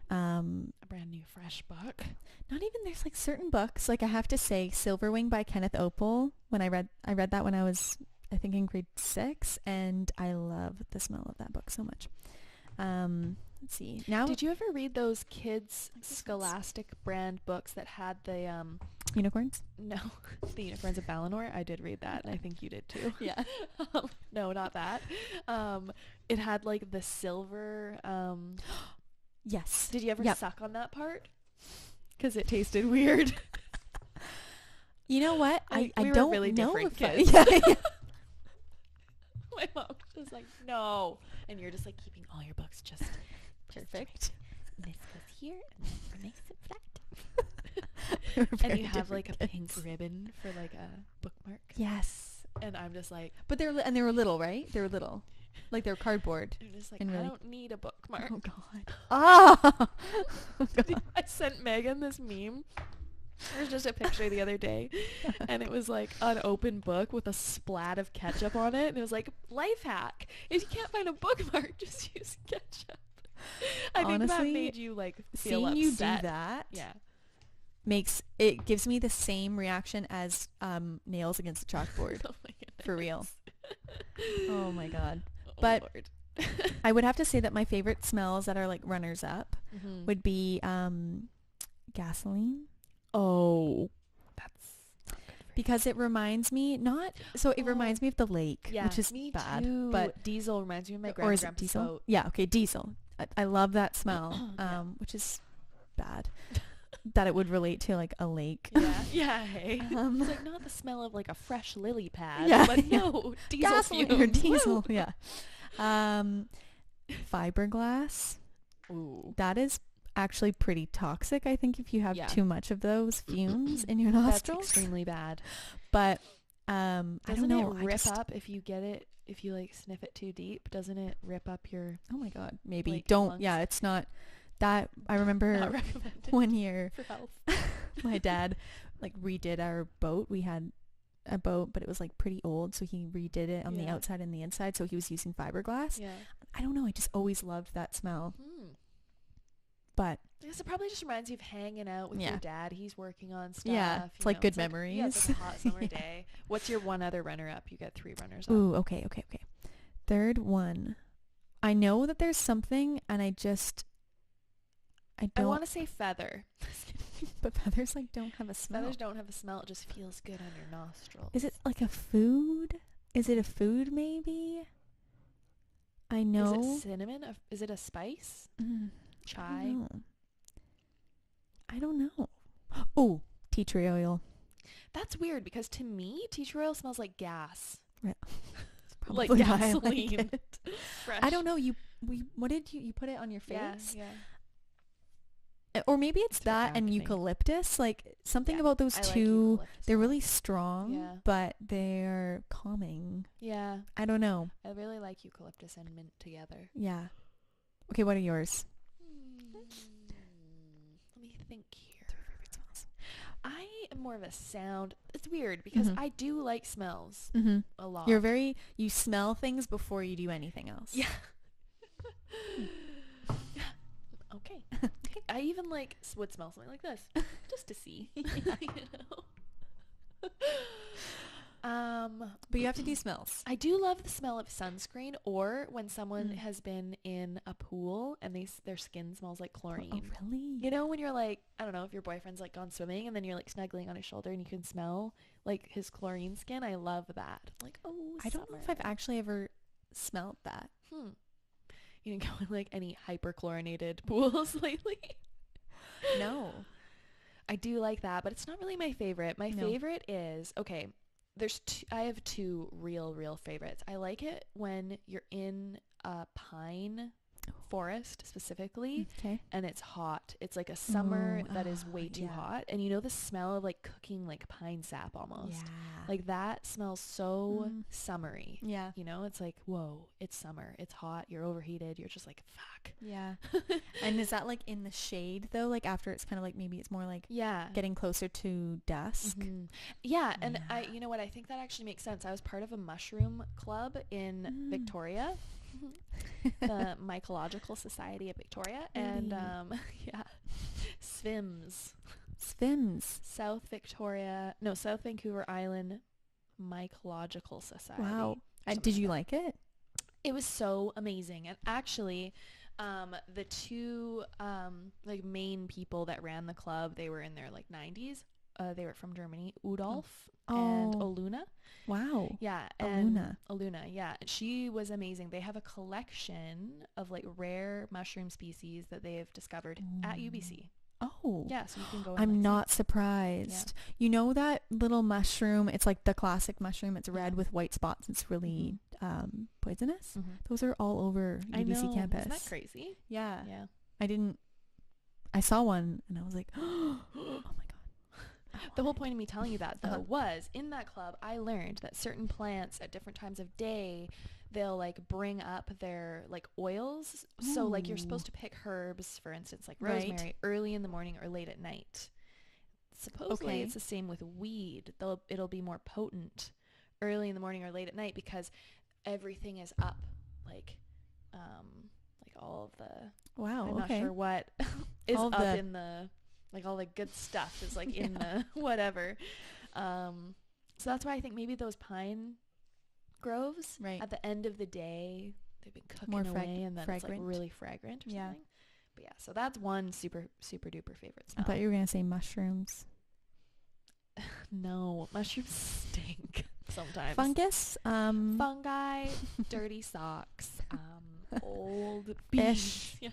Speaker 1: a brand new fresh book.
Speaker 2: Not even, there's like certain books, like I have to say Silverwing by Kenneth Opel. When I read that when I was, I think, in grade 6, and I love the smell of that book so much. Let's see. Now,
Speaker 1: did you ever read those kids Scholastic brand books that had the
Speaker 2: unicorns?
Speaker 1: No, the Unicorns of Balinor. I did read that, and I think you did too.
Speaker 2: Yeah.
Speaker 1: No, not that. It had like the silver.
Speaker 2: Yes.
Speaker 1: Did you ever suck on that part? Because it tasted weird.
Speaker 2: You know what? I
Speaker 1: we
Speaker 2: don't
Speaker 1: were really
Speaker 2: know
Speaker 1: different
Speaker 2: if
Speaker 1: kids. My mom was like, no, and you're just like keeping all your books just perfect.
Speaker 2: This goes here, and then nice and flat.
Speaker 1: And you have like a pink ribbon for like a bookmark.
Speaker 2: Yes.
Speaker 1: And I'm just like,
Speaker 2: but they were little, right? They were little, like they were cardboard.
Speaker 1: I'm just like,
Speaker 2: and really,
Speaker 1: I don't need a bookmark.
Speaker 2: Oh God. Ah.
Speaker 1: I sent Megan this meme. There's just a picture the other day, and it was like an open book with a splat of ketchup on it, and it was like, life hack: if you can't find a bookmark, just use ketchup. I think that made you like feel upset.
Speaker 2: Seeing you do that, gives me the same reaction as nails against the chalkboard.
Speaker 1: Oh my goodness.
Speaker 2: For real. Oh my God.
Speaker 1: Oh,
Speaker 2: but
Speaker 1: Lord.
Speaker 2: I would have to say that my favorite smells that are like runners up would be gasoline.
Speaker 1: Oh, that's
Speaker 2: because it reminds me reminds me of the lake, which is bad.
Speaker 1: Too.
Speaker 2: But
Speaker 1: diesel reminds me of my
Speaker 2: or is it
Speaker 1: grandpa's
Speaker 2: diesel?
Speaker 1: boat.
Speaker 2: Yeah, okay, diesel. I love that smell, which is bad. That it would relate to like a lake.
Speaker 1: Yeah. Hey, it's like not the smell of like a fresh lily pad.
Speaker 2: Yeah,
Speaker 1: but no, diesel
Speaker 2: gasoline or diesel.
Speaker 1: Woo.
Speaker 2: Yeah. Fiberglass.
Speaker 1: Ooh,
Speaker 2: that is actually pretty toxic, I think, if you have too much of those fumes in your nostrils.
Speaker 1: That's extremely bad.
Speaker 2: But I don't know.
Speaker 1: Doesn't it rip up if you get it, if you like sniff it too deep? Doesn't it rip up your...
Speaker 2: Oh my God. Maybe.
Speaker 1: Like,
Speaker 2: don't.
Speaker 1: lungs?
Speaker 2: Yeah, it's not that. I remember one year
Speaker 1: for health.
Speaker 2: my dad like redid our boat. We had a boat, but it was like pretty old, so he redid it on the outside and the inside, so he was using fiberglass.
Speaker 1: Yeah.
Speaker 2: I don't know. I just always loved that smell. But
Speaker 1: I guess it probably just reminds you of hanging out with your dad. He's working on stuff.
Speaker 2: Yeah, it's like good memories.
Speaker 1: Yeah, it's like a hot summer day. What's your one other runner-up? You get 3 runners-up.
Speaker 2: Ooh, okay. Third one. I know that there's something, and I
Speaker 1: want to say feather.
Speaker 2: But feathers like don't have a smell.
Speaker 1: Feathers don't have a smell. It just feels good on your nostrils.
Speaker 2: Is it like a food? Is it a food maybe? I know.
Speaker 1: Is it cinnamon? Is it a spice? Chai?
Speaker 2: I don't know. Oh, tea tree oil.
Speaker 1: That's weird because to me, tea tree oil smells like gas.
Speaker 2: Right.
Speaker 1: Like gasoline.
Speaker 2: Fresh. I don't know. What did you put it on your face?
Speaker 1: Yeah.
Speaker 2: Or maybe it's that and eucalyptus. Like something about those two.
Speaker 1: Like
Speaker 2: they're really strong, but they're calming.
Speaker 1: Yeah.
Speaker 2: I don't know.
Speaker 1: I really like eucalyptus and mint together.
Speaker 2: Yeah. Okay, what are yours?
Speaker 1: Let me think here. I am more of a sound. It's weird because I do like smells a lot.
Speaker 2: You smell things before you do anything else.
Speaker 1: Yeah. Okay. I even would smell something like this just to see. You know?
Speaker 2: But you have to do smells.
Speaker 1: I do love the smell of sunscreen, or when someone has been in a pool and their skin smells like chlorine.
Speaker 2: Oh, really?
Speaker 1: You know, when you're like, I don't know, if your boyfriend's like gone swimming and then you're like snuggling on his shoulder and you can smell like his chlorine skin. I love that. Like, oh,
Speaker 2: I don't know if I've actually ever smelled that.
Speaker 1: You didn't go in like any hyperchlorinated pools lately?
Speaker 2: No.
Speaker 1: I do like that, but it's not really my favorite. My favorite is, okay, I have 2 real favorites. I like it when you're in a pine forest specifically,
Speaker 2: Okay.
Speaker 1: and it's hot. It's like a summer
Speaker 2: Ooh,
Speaker 1: that is way too
Speaker 2: yeah.
Speaker 1: hot. And you know the smell of like cooking like pine sap almost?
Speaker 2: Yeah.
Speaker 1: Like that smells so
Speaker 2: Mm.
Speaker 1: summery.
Speaker 2: Yeah.
Speaker 1: You know, it's like, whoa, it's summer. It's hot. You're overheated. You're just like, fuck.
Speaker 2: Yeah. And is that like in the shade though? Like after it's kind of like maybe it's more like
Speaker 1: Yeah.
Speaker 2: getting closer to dusk.
Speaker 1: Mhm. Yeah, and
Speaker 2: Yeah.
Speaker 1: you know what? I think that actually makes sense. I was part of a mushroom club in Victoria, the Mycological Society of Victoria, and
Speaker 2: Really?
Speaker 1: yeah, SVIMS,
Speaker 2: Svims.
Speaker 1: South Vancouver Island Mycological Society.
Speaker 2: Wow.
Speaker 1: something
Speaker 2: Did you
Speaker 1: that.
Speaker 2: like it?
Speaker 1: It was so amazing, and actually, the two like main people that ran the club, they were in their like 90s. They were from Germany, Udolf and
Speaker 2: Oh.
Speaker 1: Oluna.
Speaker 2: Wow.
Speaker 1: Yeah, and
Speaker 2: Aluna.
Speaker 1: Oluna, yeah. She was amazing. They have a collection of like rare mushroom species that they have discovered at UBC.
Speaker 2: Oh.
Speaker 1: Yeah, so you can go and
Speaker 2: I'm
Speaker 1: like,
Speaker 2: not surprised. You know that little mushroom? It's like the classic mushroom. It's red with white spots. It's really poisonous.
Speaker 1: Mm-hmm.
Speaker 2: Those are all over
Speaker 1: I
Speaker 2: UBC
Speaker 1: know.
Speaker 2: campus.
Speaker 1: Isn't that crazy?
Speaker 2: Yeah.
Speaker 1: Yeah.
Speaker 2: I saw one and I was like, oh my God.
Speaker 1: The whole point of me telling you that though
Speaker 2: Uh-huh.
Speaker 1: was in that club I learned that certain plants at different times of day, they'll like bring up their like oils. So like you're supposed to pick herbs, for instance, like
Speaker 2: Right.
Speaker 1: rosemary, early in the morning or late at night. Supposedly
Speaker 2: Okay.
Speaker 1: it's the same with weed. It'll be more potent early in the morning or late at night because everything is up, like all of the
Speaker 2: Wow.
Speaker 1: I'm
Speaker 2: okay.
Speaker 1: not sure what is
Speaker 2: All
Speaker 1: up
Speaker 2: the-
Speaker 1: in the like all the good stuff is like in the whatever. So that's why I think maybe those pine groves
Speaker 2: Right.
Speaker 1: at the end of the day they've been cooking
Speaker 2: More
Speaker 1: away and then it's
Speaker 2: fragrant.
Speaker 1: like really fragrant or
Speaker 2: Yeah.
Speaker 1: something. But yeah, so that's one super duper favorite
Speaker 2: I
Speaker 1: smell.
Speaker 2: thought you were going to say mushrooms.
Speaker 1: No, mushrooms stink sometimes.
Speaker 2: Fungus.
Speaker 1: Fungi, dirty socks, old
Speaker 2: Fish.
Speaker 1: bees. Yeah.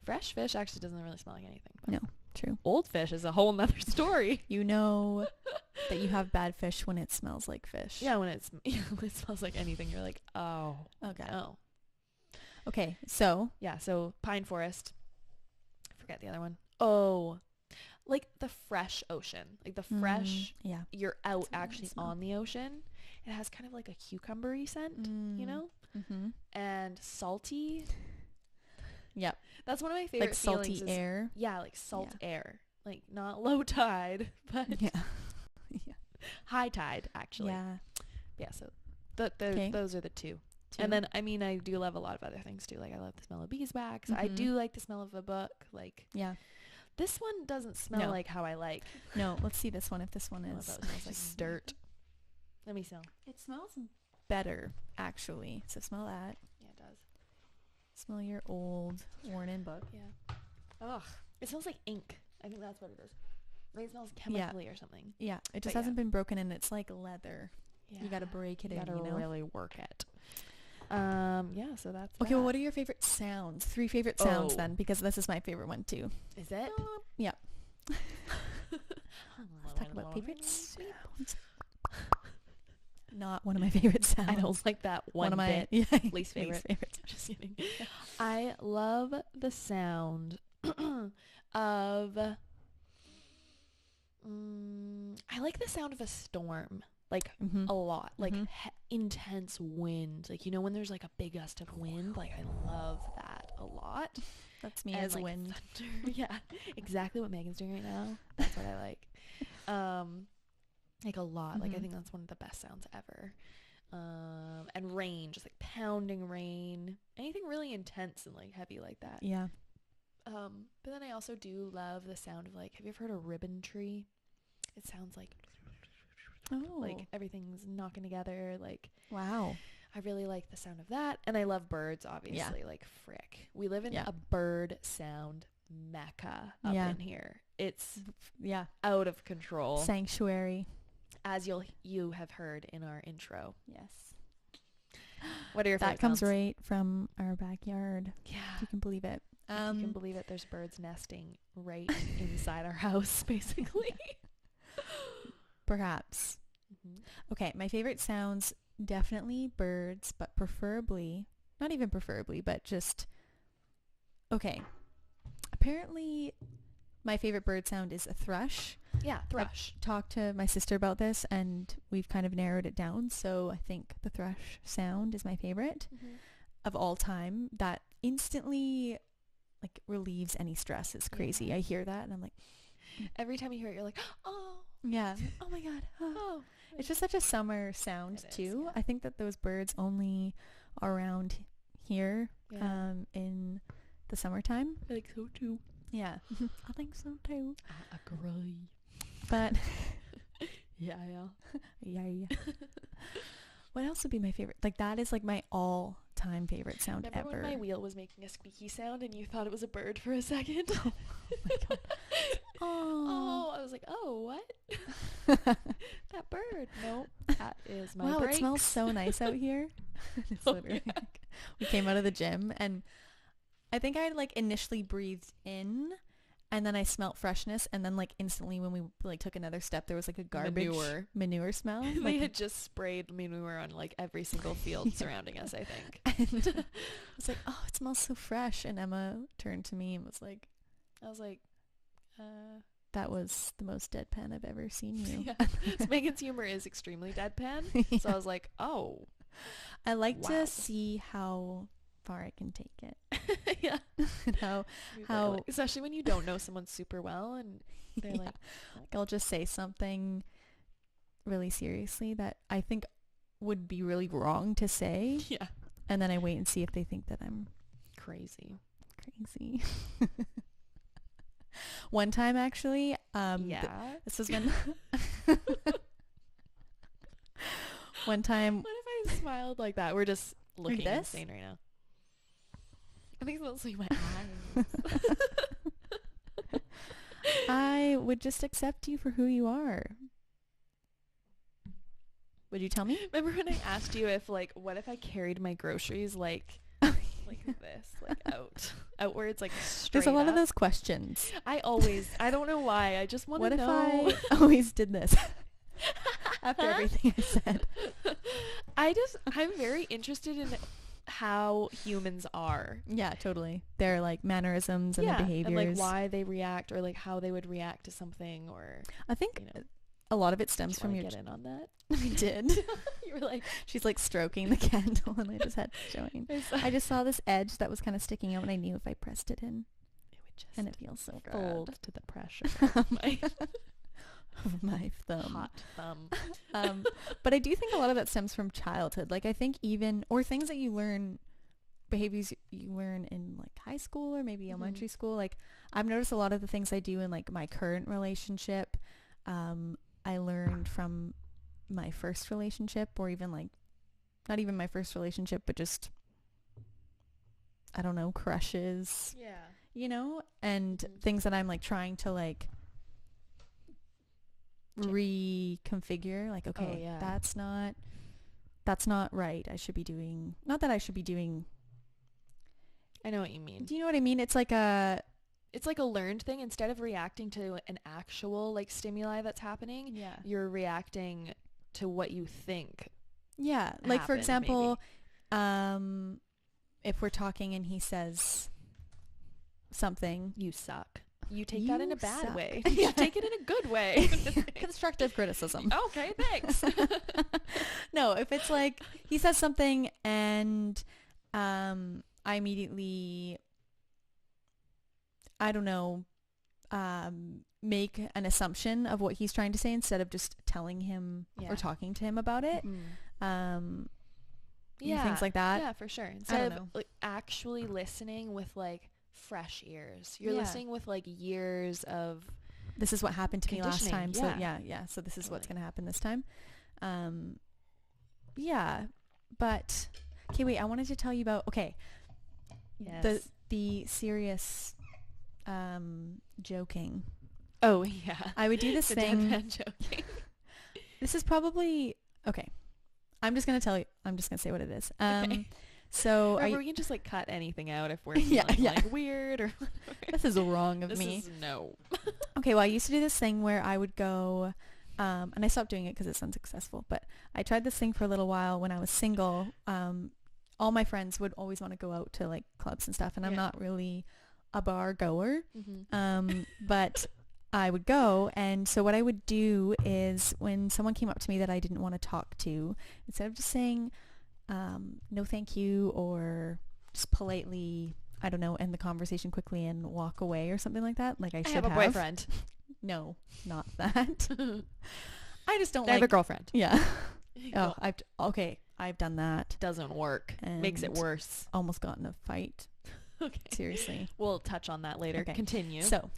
Speaker 1: Fresh fish actually doesn't really smell like anything. But
Speaker 2: No, true.
Speaker 1: old fish is a whole nother story.
Speaker 2: You know that you have bad fish when it smells like fish.
Speaker 1: Yeah, when it smells like anything, you're like, oh,
Speaker 2: Okay.
Speaker 1: no.
Speaker 2: Okay. So.
Speaker 1: Yeah, so pine forest. Forget the other one. Oh, like the fresh ocean. Like the fresh,
Speaker 2: Yeah.
Speaker 1: you're out
Speaker 2: That's a good
Speaker 1: actually
Speaker 2: smell.
Speaker 1: on the ocean. It has kind of like a cucumbery scent, you know?
Speaker 2: Mm-hmm.
Speaker 1: And salty.
Speaker 2: Yep.
Speaker 1: That's one of my favorite
Speaker 2: Like salty
Speaker 1: feelings is-
Speaker 2: air.
Speaker 1: Yeah, like salt air. Like not low tide, but
Speaker 2: Yeah. Yeah.
Speaker 1: high tide actually.
Speaker 2: Yeah.
Speaker 1: Yeah, so
Speaker 2: Okay.
Speaker 1: those are the two. And then, I mean, I do love a lot of other things too. Like I love the smell of beeswax. I
Speaker 2: Mhm.
Speaker 1: do like the smell of a book. Like
Speaker 2: Yeah.
Speaker 1: this one doesn't smell
Speaker 2: No.
Speaker 1: like how I like.
Speaker 2: No, let's see this one if this one
Speaker 1: Oh,
Speaker 2: is.
Speaker 1: that smells like dirt. Let me smell.
Speaker 2: It smells better, actually. So smell that.
Speaker 1: Yeah, it does.
Speaker 2: Smell your old worn in book.
Speaker 1: Yeah. Ugh. It smells like ink. I think that's what it is. Like it smells chemically or something.
Speaker 2: Yeah, it just
Speaker 1: But
Speaker 2: hasn't been broken and it's like leather.
Speaker 1: Yeah.
Speaker 2: You got to break it
Speaker 1: You
Speaker 2: in,
Speaker 1: gotta
Speaker 2: you know?
Speaker 1: really work it. Yeah, so that's
Speaker 2: Okay, well,
Speaker 1: that.
Speaker 2: what are your favorite sounds? 3 favorite sounds
Speaker 1: Oh.
Speaker 2: then, because this is my favorite one too.
Speaker 1: Is it?
Speaker 2: Yeah. Let's talk about favorite sounds. Not one of my favorite sounds.
Speaker 1: I don't like that one
Speaker 2: of my
Speaker 1: bit.
Speaker 2: yeah,
Speaker 1: Least favorite.
Speaker 2: favorites.
Speaker 1: Just kidding. I love the sound of I like the sound of a storm, like
Speaker 2: Mhm.
Speaker 1: a lot, like
Speaker 2: Mhm.
Speaker 1: intense wind, like you know when there's like a big gust of wind, like I love that a lot.
Speaker 2: That's me
Speaker 1: And,
Speaker 2: as
Speaker 1: like,
Speaker 2: wind.
Speaker 1: thunder. Yeah, exactly what Megan's doing right now. That's what I like. Like a lot. Like I
Speaker 2: Mhm.
Speaker 1: think that's one of the best sounds ever. And rain, just like pounding rain, anything really intense and like heavy like that.
Speaker 2: Yeah.
Speaker 1: But then I also do love the sound of like, have you ever heard a ribbon tree? It sounds like
Speaker 2: Oh.
Speaker 1: like everything's knocking together. Like
Speaker 2: Wow.
Speaker 1: I really like the sound of that, and I love birds. Obviously, like frick, we live in
Speaker 2: Yeah.
Speaker 1: a bird sound mecca up
Speaker 2: Yeah.
Speaker 1: in here. It's
Speaker 2: Yeah.
Speaker 1: out of control,
Speaker 2: Sanctuary.
Speaker 1: as you have heard in our intro.
Speaker 2: Yes.
Speaker 1: What are your
Speaker 2: That
Speaker 1: favorite
Speaker 2: comes
Speaker 1: sounds?
Speaker 2: right from our backyard.
Speaker 1: Yeah.
Speaker 2: If you can believe it.
Speaker 1: If you can believe it, there's birds nesting right inside our house, basically.
Speaker 2: Perhaps.
Speaker 1: Mhm.
Speaker 2: Okay, my favorite sounds, definitely birds, but preferably, not even preferably, but just Okay. Apparently, my favorite bird sound is a thrush.
Speaker 1: Yeah, thrush.
Speaker 2: I've talked to my sister about this, and we've kind of narrowed it down. So I think the thrush sound is my favorite of all time. That instantly, like, relieves any stress. It's crazy.
Speaker 1: Yeah.
Speaker 2: I hear that, and I'm like,
Speaker 1: every time you hear it, you're like, oh,
Speaker 2: yeah. Oh my God.
Speaker 1: oh.
Speaker 2: It's just such a summer sound too.
Speaker 1: Yeah.
Speaker 2: I think that those birds only are around here in the summertime.
Speaker 1: I think so too.
Speaker 2: Yeah. I think so too.
Speaker 1: I agree.
Speaker 2: But
Speaker 1: yeah.
Speaker 2: yeah. What else would be my favorite? Like, that is like my all-time favorite sound
Speaker 1: Remember
Speaker 2: ever.
Speaker 1: when my wheel was making a squeaky sound and you thought it was a bird for a second?
Speaker 2: Oh my God.
Speaker 1: Oh, I was like, oh, what? That bird. Nope, that is my
Speaker 2: wow,
Speaker 1: brakes.
Speaker 2: it smells so nice out here. It's literally like, we came out of the gym, and I think I like initially breathed in, and then I smelt freshness, and then like instantly when we like took another step, there was like a garbage manure smell.
Speaker 1: They
Speaker 2: Like,
Speaker 1: had just sprayed manure on like every single field surrounding us, I think.
Speaker 2: and I was like, oh, it smells so fresh. And Emma turned to me and was like, that was the most deadpan I've ever seen you.
Speaker 1: Yeah. So Megan's humor is extremely deadpan.
Speaker 2: Yeah.
Speaker 1: So I was like, oh.
Speaker 2: I like
Speaker 1: Wow.
Speaker 2: to see how far I can take it.
Speaker 1: Yeah.
Speaker 2: And how
Speaker 1: especially when you don't know someone super well and they're
Speaker 2: yeah.
Speaker 1: like,
Speaker 2: I'll just say something really seriously that I think would be really wrong to say,
Speaker 1: yeah,
Speaker 2: and then I wait and see if they think that I'm
Speaker 1: crazy.
Speaker 2: One time, actually, this was when one time.
Speaker 1: What if I smiled like that? We're just looking
Speaker 2: this?
Speaker 1: insane right now. I think it's mostly my eyes.
Speaker 2: I would just accept you for who you are. Would you tell me?
Speaker 1: Remember when I asked you if, like, what if I carried my groceries like this, like outwards, like straight
Speaker 2: There's a lot
Speaker 1: up?
Speaker 2: of those questions.
Speaker 1: I don't know why. I just want to
Speaker 2: What if
Speaker 1: know.
Speaker 2: I always did this after everything I said?
Speaker 1: I'm very interested in how humans are.
Speaker 2: Yeah, totally. Their like mannerisms and their behaviors.
Speaker 1: And like why they react, or like how they would react to something, or
Speaker 2: I think
Speaker 1: you know,
Speaker 2: a lot of it stems
Speaker 1: do you
Speaker 2: from
Speaker 1: wanna
Speaker 2: your...
Speaker 1: get in on that?
Speaker 2: I did.
Speaker 1: You were like,
Speaker 2: She's like stroking the candle, and I just had to join. I just saw this edge that was kind of sticking out, and I knew if I pressed it in,
Speaker 1: it would just
Speaker 2: and it feels so good.
Speaker 1: fold to the pressure of my
Speaker 2: Of my thumb.
Speaker 1: hot thumb.
Speaker 2: But I do think a lot of that stems from childhood. Like, I think even, or things that you learn, behaviors you learn in like high school or maybe elementary school. Like, I've noticed a lot of the things I do in like my current relationship, I learned from my first relationship, or even like, not even my first relationship, but just, I don't know, crushes,
Speaker 1: Yeah.
Speaker 2: you know, and things that I'm like trying to like reconfigure, like, okay, that's not right. I should be doing, not that I should be doing,
Speaker 1: I know what you mean.
Speaker 2: do you know what I mean? It's like a
Speaker 1: learned thing. Instead of reacting to an actual like stimuli that's happening, you're reacting to what you think.
Speaker 2: Yeah. Like, for
Speaker 1: happened,
Speaker 2: example, if we're talking and he says something,
Speaker 1: You suck. You take that in
Speaker 2: You
Speaker 1: a bad
Speaker 2: suck.
Speaker 1: way. You take it in a good way.
Speaker 2: constructive criticism.
Speaker 1: Okay, thanks.
Speaker 2: No, if it's like he says something and I immediately, I don't know, make an assumption of what he's trying to say instead of just telling him or talking to him about it. Things like that.
Speaker 1: Yeah, for sure. Instead of like actually listening with like fresh ears, you're listening with like years of,
Speaker 2: this is what happened to me last time. So
Speaker 1: Yeah.
Speaker 2: So this is what's going to happen this time. Yeah, but okay, wait, I wanted to tell you about, the serious joking.
Speaker 1: Oh yeah,
Speaker 2: I would do this
Speaker 1: the
Speaker 2: thing.
Speaker 1: deadpan joking.
Speaker 2: This is probably okay. I'm just gonna say what it is.
Speaker 1: Okay.
Speaker 2: So
Speaker 1: Or we can just like cut anything out if we're
Speaker 2: Yeah,
Speaker 1: feeling
Speaker 2: yeah.
Speaker 1: like weird or whatever.
Speaker 2: this is wrong of
Speaker 1: This
Speaker 2: me.
Speaker 1: is no.
Speaker 2: Okay, well, I used to do this thing where I would go, and I stopped doing it because it's unsuccessful, but I tried this thing for a little while when I was single. All my friends would always want to go out to like clubs and stuff, and I'm
Speaker 1: Yeah.
Speaker 2: not really a bar goer.
Speaker 1: Mm-hmm.
Speaker 2: But I would go, and so what I would do is when someone came up to me that I didn't want to talk to, instead of just saying no thank you, or just politely, I don't know, end the conversation quickly and walk away or something like that, like I should
Speaker 1: have a boyfriend.
Speaker 2: No, not that. I just don't
Speaker 1: I have a
Speaker 2: like...
Speaker 1: girlfriend.
Speaker 2: Yeah.
Speaker 1: Oh,
Speaker 2: I've done that.
Speaker 1: doesn't work. Makes it
Speaker 2: And
Speaker 1: worse.
Speaker 2: almost got in a fight.
Speaker 1: Okay.
Speaker 2: Seriously.
Speaker 1: We'll touch on that later.
Speaker 2: Okay.
Speaker 1: Continue.
Speaker 2: So,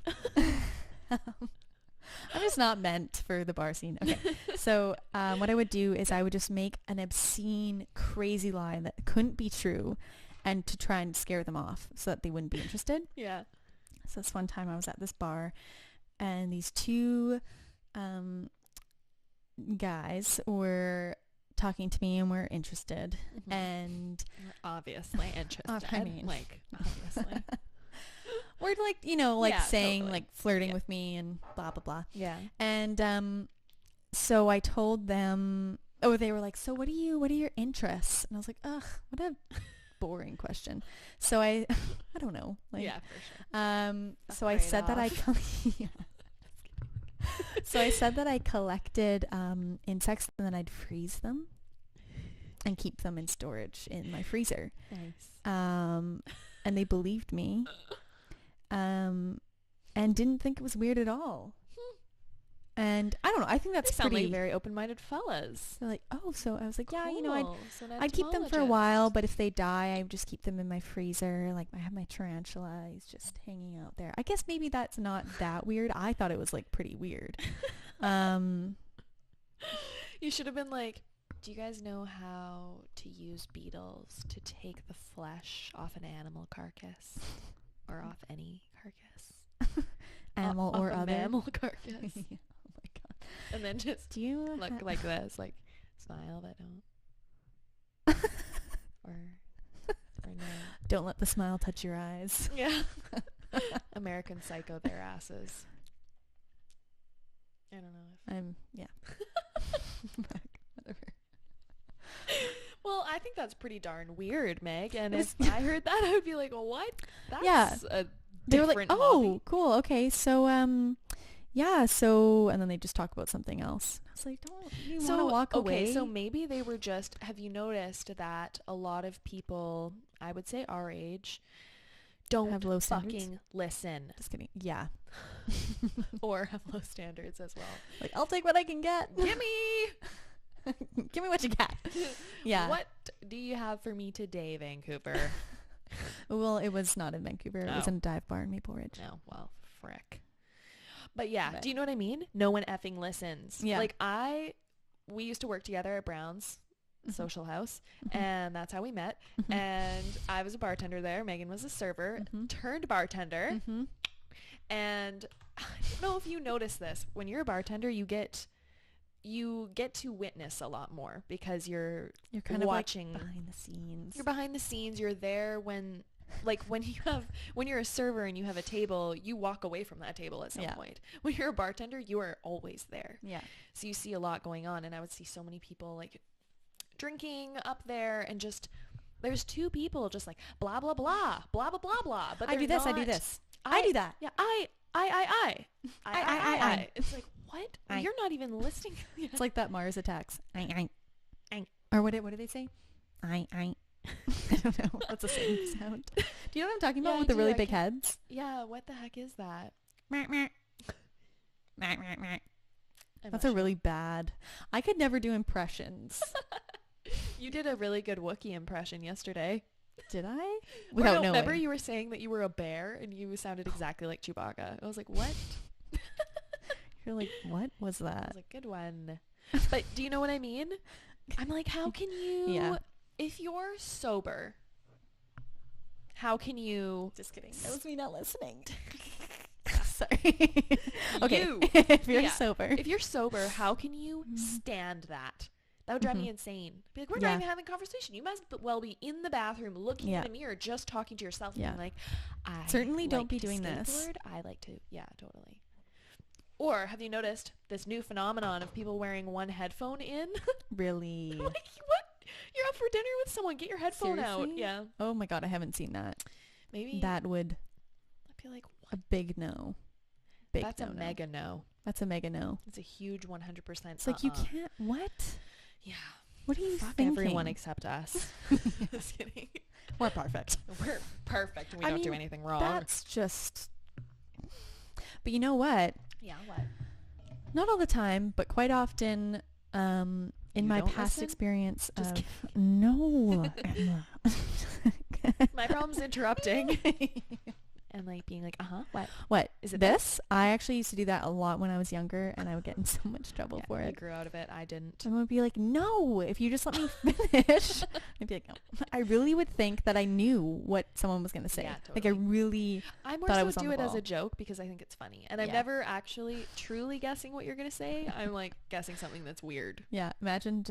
Speaker 2: I'm just not meant for the bar scene. Okay. So, what I would do is I would just make an obscene, crazy lie that couldn't be true, and to try and scare them off so that they wouldn't be interested.
Speaker 1: Yeah.
Speaker 2: So this one time I was at this bar, and these two guys were talking to me and were interested.
Speaker 1: Mm-hmm.
Speaker 2: And
Speaker 1: We're obviously interested.
Speaker 2: I mean,
Speaker 1: like, obviously.
Speaker 2: we're like, you know, like
Speaker 1: Yeah,
Speaker 2: saying
Speaker 1: totally.
Speaker 2: like flirting
Speaker 1: Yeah.
Speaker 2: with me and blah blah blah.
Speaker 1: Yeah.
Speaker 2: And so I told them, oh, they were like, so what are your interests? And I was like, ugh, what a boring question. So I don't know. Like,
Speaker 1: Yeah, for sure.
Speaker 2: so I
Speaker 1: Afraid
Speaker 2: said that
Speaker 1: of.
Speaker 2: yeah. So I said that I collected insects, and then I'd freeze them and keep them in storage in my freezer.
Speaker 1: Nice.
Speaker 2: And they believed me, and didn't think it was weird at all. And I don't know. I think that's
Speaker 1: They sound
Speaker 2: pretty...
Speaker 1: like very open-minded fellas.
Speaker 2: They're like, oh, so I was like, yeah, you know,
Speaker 1: Cool. So an
Speaker 2: I'd keep them for a
Speaker 1: entomologist.
Speaker 2: while, but if they die, I would just keep them in my freezer. Like, I have my tarantula. He's just hanging out there. I guess maybe that's not that weird. I thought it was, like, pretty weird.
Speaker 1: You should have been like, do you guys know how to use beetles to take the flesh off an animal carcass? Or off any carcass?
Speaker 2: Animal
Speaker 1: Off
Speaker 2: or
Speaker 1: a
Speaker 2: other.
Speaker 1: mammal carcass.
Speaker 2: Oh my god.
Speaker 1: And then just
Speaker 2: Do you
Speaker 1: look like this, like, smile but don't. or no.
Speaker 2: Don't let the smile touch your eyes.
Speaker 1: Yeah. American Psycho their asses. I don't know if...
Speaker 2: Yeah. Whatever.
Speaker 1: Well, I think that's pretty darn weird, Meg. And if I heard that, I would be like, well, what? That's
Speaker 2: Yeah.
Speaker 1: a
Speaker 2: They were like,
Speaker 1: different
Speaker 2: oh,
Speaker 1: hobby.
Speaker 2: cool. Okay. So, yeah. So, and then they just talk about something else. I was like, don't you want to walk away?
Speaker 1: Okay, so maybe they were just, have you noticed that a lot of people, I would say our age, don't
Speaker 2: Have low standards?
Speaker 1: fucking listen.
Speaker 2: Just kidding. Yeah.
Speaker 1: Or have low standards as well.
Speaker 2: Like, I'll take what I can get.
Speaker 1: Gimme!
Speaker 2: Give me what you got. Yeah.
Speaker 1: What do you have for me today, Vancouver?
Speaker 2: Well, it was not in Vancouver. It was
Speaker 1: Oh.
Speaker 2: in a dive bar in Maple Ridge.
Speaker 1: No, well, frick. But yeah,
Speaker 2: But-
Speaker 1: do you know what I mean? No one effing listens.
Speaker 2: Yeah.
Speaker 1: Like we used to work together at Brown's Social House,
Speaker 2: Mhm.
Speaker 1: and that's how we met.
Speaker 2: Mhm.
Speaker 1: And I was a bartender there. Megan was a server,
Speaker 2: Mhm.
Speaker 1: turned bartender.
Speaker 2: Mhm.
Speaker 1: And I don't know if you notice this. When you're a bartender, you get to witness a lot more because you're
Speaker 2: kind
Speaker 1: watching
Speaker 2: of like behind the scenes.
Speaker 1: You're behind the scenes. You're there when you're a server and you have a table, you walk away from that table at some
Speaker 2: Yeah.
Speaker 1: point. When you're a bartender, you are always there.
Speaker 2: Yeah.
Speaker 1: So you see a lot going on, and I would see so many people like drinking up there, and just there's two people just like blah blah blah blah blah blah blah. But
Speaker 2: I do
Speaker 1: they're
Speaker 2: this. I do
Speaker 1: not-
Speaker 2: this. I do that.
Speaker 1: Yeah, I. It's like, what?
Speaker 2: I.
Speaker 1: You're not even listening.
Speaker 2: It's like that Mars attacks. I.
Speaker 1: I.
Speaker 2: Or what do they say? I. I don't know. That's the same sound. Do you know what I'm talking about
Speaker 1: Yeah,
Speaker 2: with
Speaker 1: I
Speaker 2: the
Speaker 1: do.
Speaker 2: really
Speaker 1: I
Speaker 2: big
Speaker 1: can't-
Speaker 2: heads?
Speaker 1: Yeah, what the heck is that? I'm
Speaker 2: That's
Speaker 1: not
Speaker 2: a really bad. I could never do impressions.
Speaker 1: You did a really good Wookiee impression yesterday.
Speaker 2: Did I?
Speaker 1: Or
Speaker 2: Without
Speaker 1: no,
Speaker 2: knowing.
Speaker 1: remember you were saying that you were a bear and you sounded exactly like Chewbacca. I was like, what?
Speaker 2: You're like, what was
Speaker 1: I
Speaker 2: that?
Speaker 1: was like, good one. But do you know what I mean? I'm like, how can you,
Speaker 2: Yeah.
Speaker 1: if you're sober, how can you...
Speaker 2: Just kidding. That was me not listening. Sorry. Okay.
Speaker 1: You.
Speaker 2: If you're
Speaker 1: Yeah.
Speaker 2: sober.
Speaker 1: If you're sober, how can you stand that? That would drive me insane. Be like, we're not
Speaker 2: Yeah.
Speaker 1: even having a conversation. You must well be in the bathroom looking
Speaker 2: Yeah.
Speaker 1: in a mirror, just talking to yourself,
Speaker 2: Yeah.
Speaker 1: and being like, I
Speaker 2: Certainly don't
Speaker 1: like
Speaker 2: be
Speaker 1: to
Speaker 2: doing this.
Speaker 1: skateboard. I like to, yeah, totally. Or have you noticed this new phenomenon of people wearing one headphone in?
Speaker 2: Really?
Speaker 1: I'm like, what? You're out for dinner with someone. Get your headphone out.
Speaker 2: Seriously?
Speaker 1: Yeah.
Speaker 2: Oh my god, I haven't seen that.
Speaker 1: Maybe.
Speaker 2: That would
Speaker 1: feel like
Speaker 2: a big no. Big
Speaker 1: That's a mega no.
Speaker 2: That's a mega no.
Speaker 1: It's a huge 100%.
Speaker 2: It's like, you can't, what?
Speaker 1: Yeah.
Speaker 2: What are you
Speaker 1: Fuck
Speaker 2: thinking?
Speaker 1: everyone except us. Just kidding.
Speaker 2: We're perfect.
Speaker 1: We're perfect. We don't do anything wrong.
Speaker 2: That's just... But you know what?
Speaker 1: Yeah, what?
Speaker 2: Not all the time, but quite often, in my past experience of... No. Emma.
Speaker 1: My problem's interrupting. And like being like, what
Speaker 2: is it? This? I actually used to do that a lot when I was younger, and I would get in so much trouble for it.
Speaker 1: I grew out of it. I didn't.
Speaker 2: I would be like, no, if you just let me finish. I'd be like, no. I really would think that I knew what someone was going to say.
Speaker 1: Yeah, totally.
Speaker 2: Like, I really
Speaker 1: I more
Speaker 2: thought
Speaker 1: so
Speaker 2: I was on
Speaker 1: do
Speaker 2: the
Speaker 1: it
Speaker 2: ball.
Speaker 1: as a joke because I think it's funny. And I'm never actually truly guessing what you're going to say. I'm like guessing something that's weird.
Speaker 2: Yeah. Imagine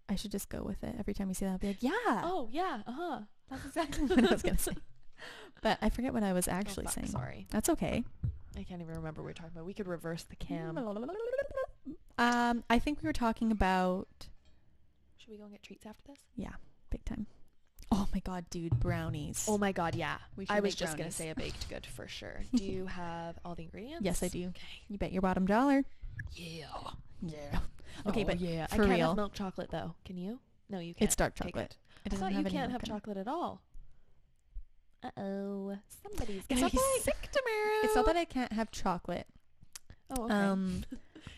Speaker 2: I should just go with it. Every time you say that, I'll be like, yeah.
Speaker 1: Oh, yeah.
Speaker 2: That's exactly what I was going to say. But I forget what I was actually saying.
Speaker 1: Sorry.
Speaker 2: That's okay.
Speaker 1: I can't even remember what we're talking about. We could reverse the cam.
Speaker 2: I think we were talking about...
Speaker 1: Should we go and get treats after this?
Speaker 2: Yeah, big time. Oh my god, dude, brownies.
Speaker 1: Oh my god, yeah.
Speaker 2: I was
Speaker 1: just going to say a baked good for sure. Do you have all the ingredients?
Speaker 2: Yes, I do.
Speaker 1: Okay.
Speaker 2: You bet your bottom dollar.
Speaker 1: Yeah.
Speaker 2: Yeah. Okay, but
Speaker 1: yeah.
Speaker 2: for
Speaker 1: I can't
Speaker 2: real.
Speaker 1: have milk chocolate though. Can you? No, you can't.
Speaker 2: It's dark chocolate.
Speaker 1: I thought you can't have chocolate at all. Uh-oh. Somebody's going to be sick tomorrow.
Speaker 2: It's not that I can't have chocolate.
Speaker 1: Oh, okay.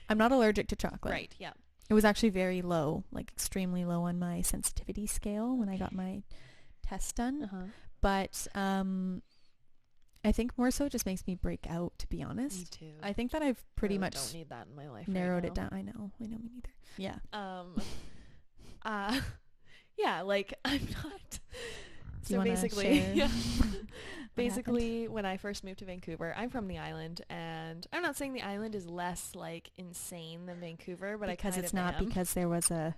Speaker 2: I'm not allergic to chocolate.
Speaker 1: Right, yeah.
Speaker 2: It was actually very low, like extremely low on my sensitivity scale when I got my test done.
Speaker 1: Uh-huh.
Speaker 2: But I think more so it just makes me break out, to be honest.
Speaker 1: Me too.
Speaker 2: I think that I've pretty much
Speaker 1: don't need that in my life
Speaker 2: narrowed
Speaker 1: right
Speaker 2: it down. I know, me neither. Yeah.
Speaker 1: Yeah, like I'm not...
Speaker 2: Do you
Speaker 1: basically,
Speaker 2: share
Speaker 1: yeah. Basically, when I first moved to Vancouver, I'm from the island, and I'm not saying the island is less like insane than Vancouver, but
Speaker 2: because
Speaker 1: I kind
Speaker 2: it's
Speaker 1: of
Speaker 2: not
Speaker 1: am.
Speaker 2: because there was a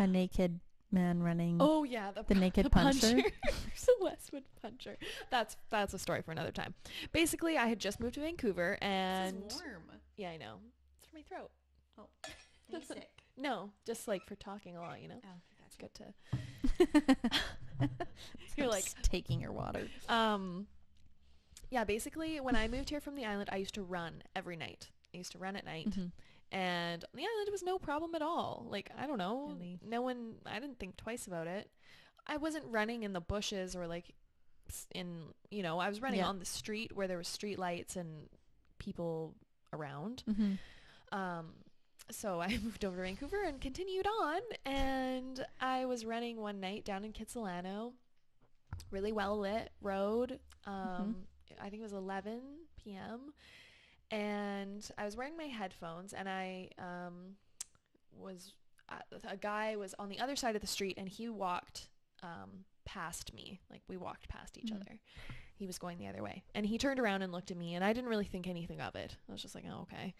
Speaker 1: a
Speaker 2: naked man running.
Speaker 1: Oh yeah,
Speaker 2: the naked puncher.
Speaker 1: There's a Westwood puncher. That's a story for another time. Basically, I had just moved to Vancouver, and
Speaker 2: this is warm.
Speaker 1: Yeah, I know. It's for my throat.
Speaker 2: Oh, are you sick?
Speaker 1: No, just like for talking a lot, you know.
Speaker 2: Oh.
Speaker 1: It's good to you're like
Speaker 2: taking your water.
Speaker 1: Yeah, basically when I moved here from the island, I used to run every night. I used to run at night.
Speaker 2: Mm-hmm.
Speaker 1: And on the island it was no problem at all. Like, I don't know.
Speaker 2: Really?
Speaker 1: I didn't think twice about it. I wasn't running in the bushes or like I was running on the street where there was street lights and people around.
Speaker 2: Mm-hmm.
Speaker 1: So I moved over to Vancouver and continued on, and I was running one night down in Kitsilano, really well lit road. I think it was 11 p.m. and I was wearing my headphones, and I a guy was on the other side of the street, and he walked past me. Like, we walked past each other. He was going the other way, and he turned around and looked at me, and I didn't really think anything of it. I was just like, oh, okay.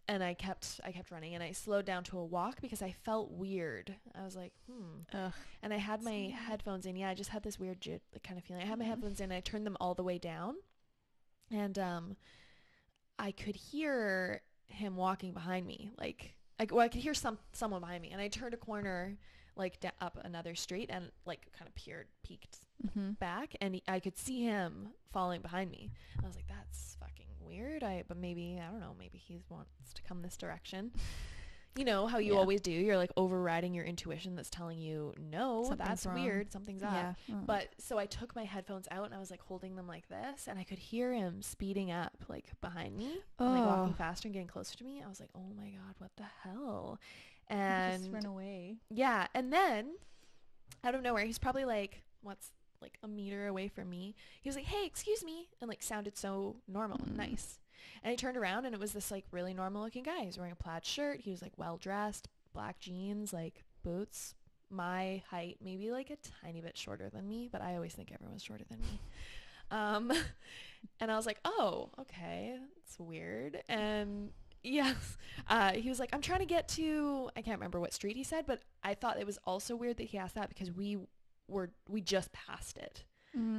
Speaker 1: And I kept running, and I slowed down to a walk because I felt weird. I was like,
Speaker 2: Ugh.
Speaker 1: And I had my headphones in. Yeah, I just had this weird kind of feeling. I had my headphones in, and I turned them all the way down. And I could hear him walking behind me. Like, I could hear someone behind me. And I turned a corner, like, up another street, and, like, kind of peeked back. And I could see him following behind me. I was like, that's fucking weird. But maybe, I don't know, maybe he wants to come this direction. You know how you always do. You're like overriding your intuition that's telling you, no, that's wrong. Weird. Something's up.
Speaker 2: Yeah.
Speaker 1: But so I took my headphones out, and I was like holding them like this, and I could hear him speeding up like behind me, and, like walking faster and getting closer to me. I was like, oh my God, what the hell? And
Speaker 2: just run away.
Speaker 1: Yeah. And then out of nowhere, he's probably like, like a meter away from me. He was like, hey, excuse me. And like sounded so normal and nice. And I turned around, and it was this like really normal looking guy. He was wearing a plaid shirt. He was like well dressed, black jeans, like boots, my height, maybe like a tiny bit shorter than me, but I always think everyone's shorter than me. And I was like, oh, okay, that's weird. And yes, he was like, I'm trying to get to, I can't remember what street he said, but I thought it was also weird that he asked that because we just passed it,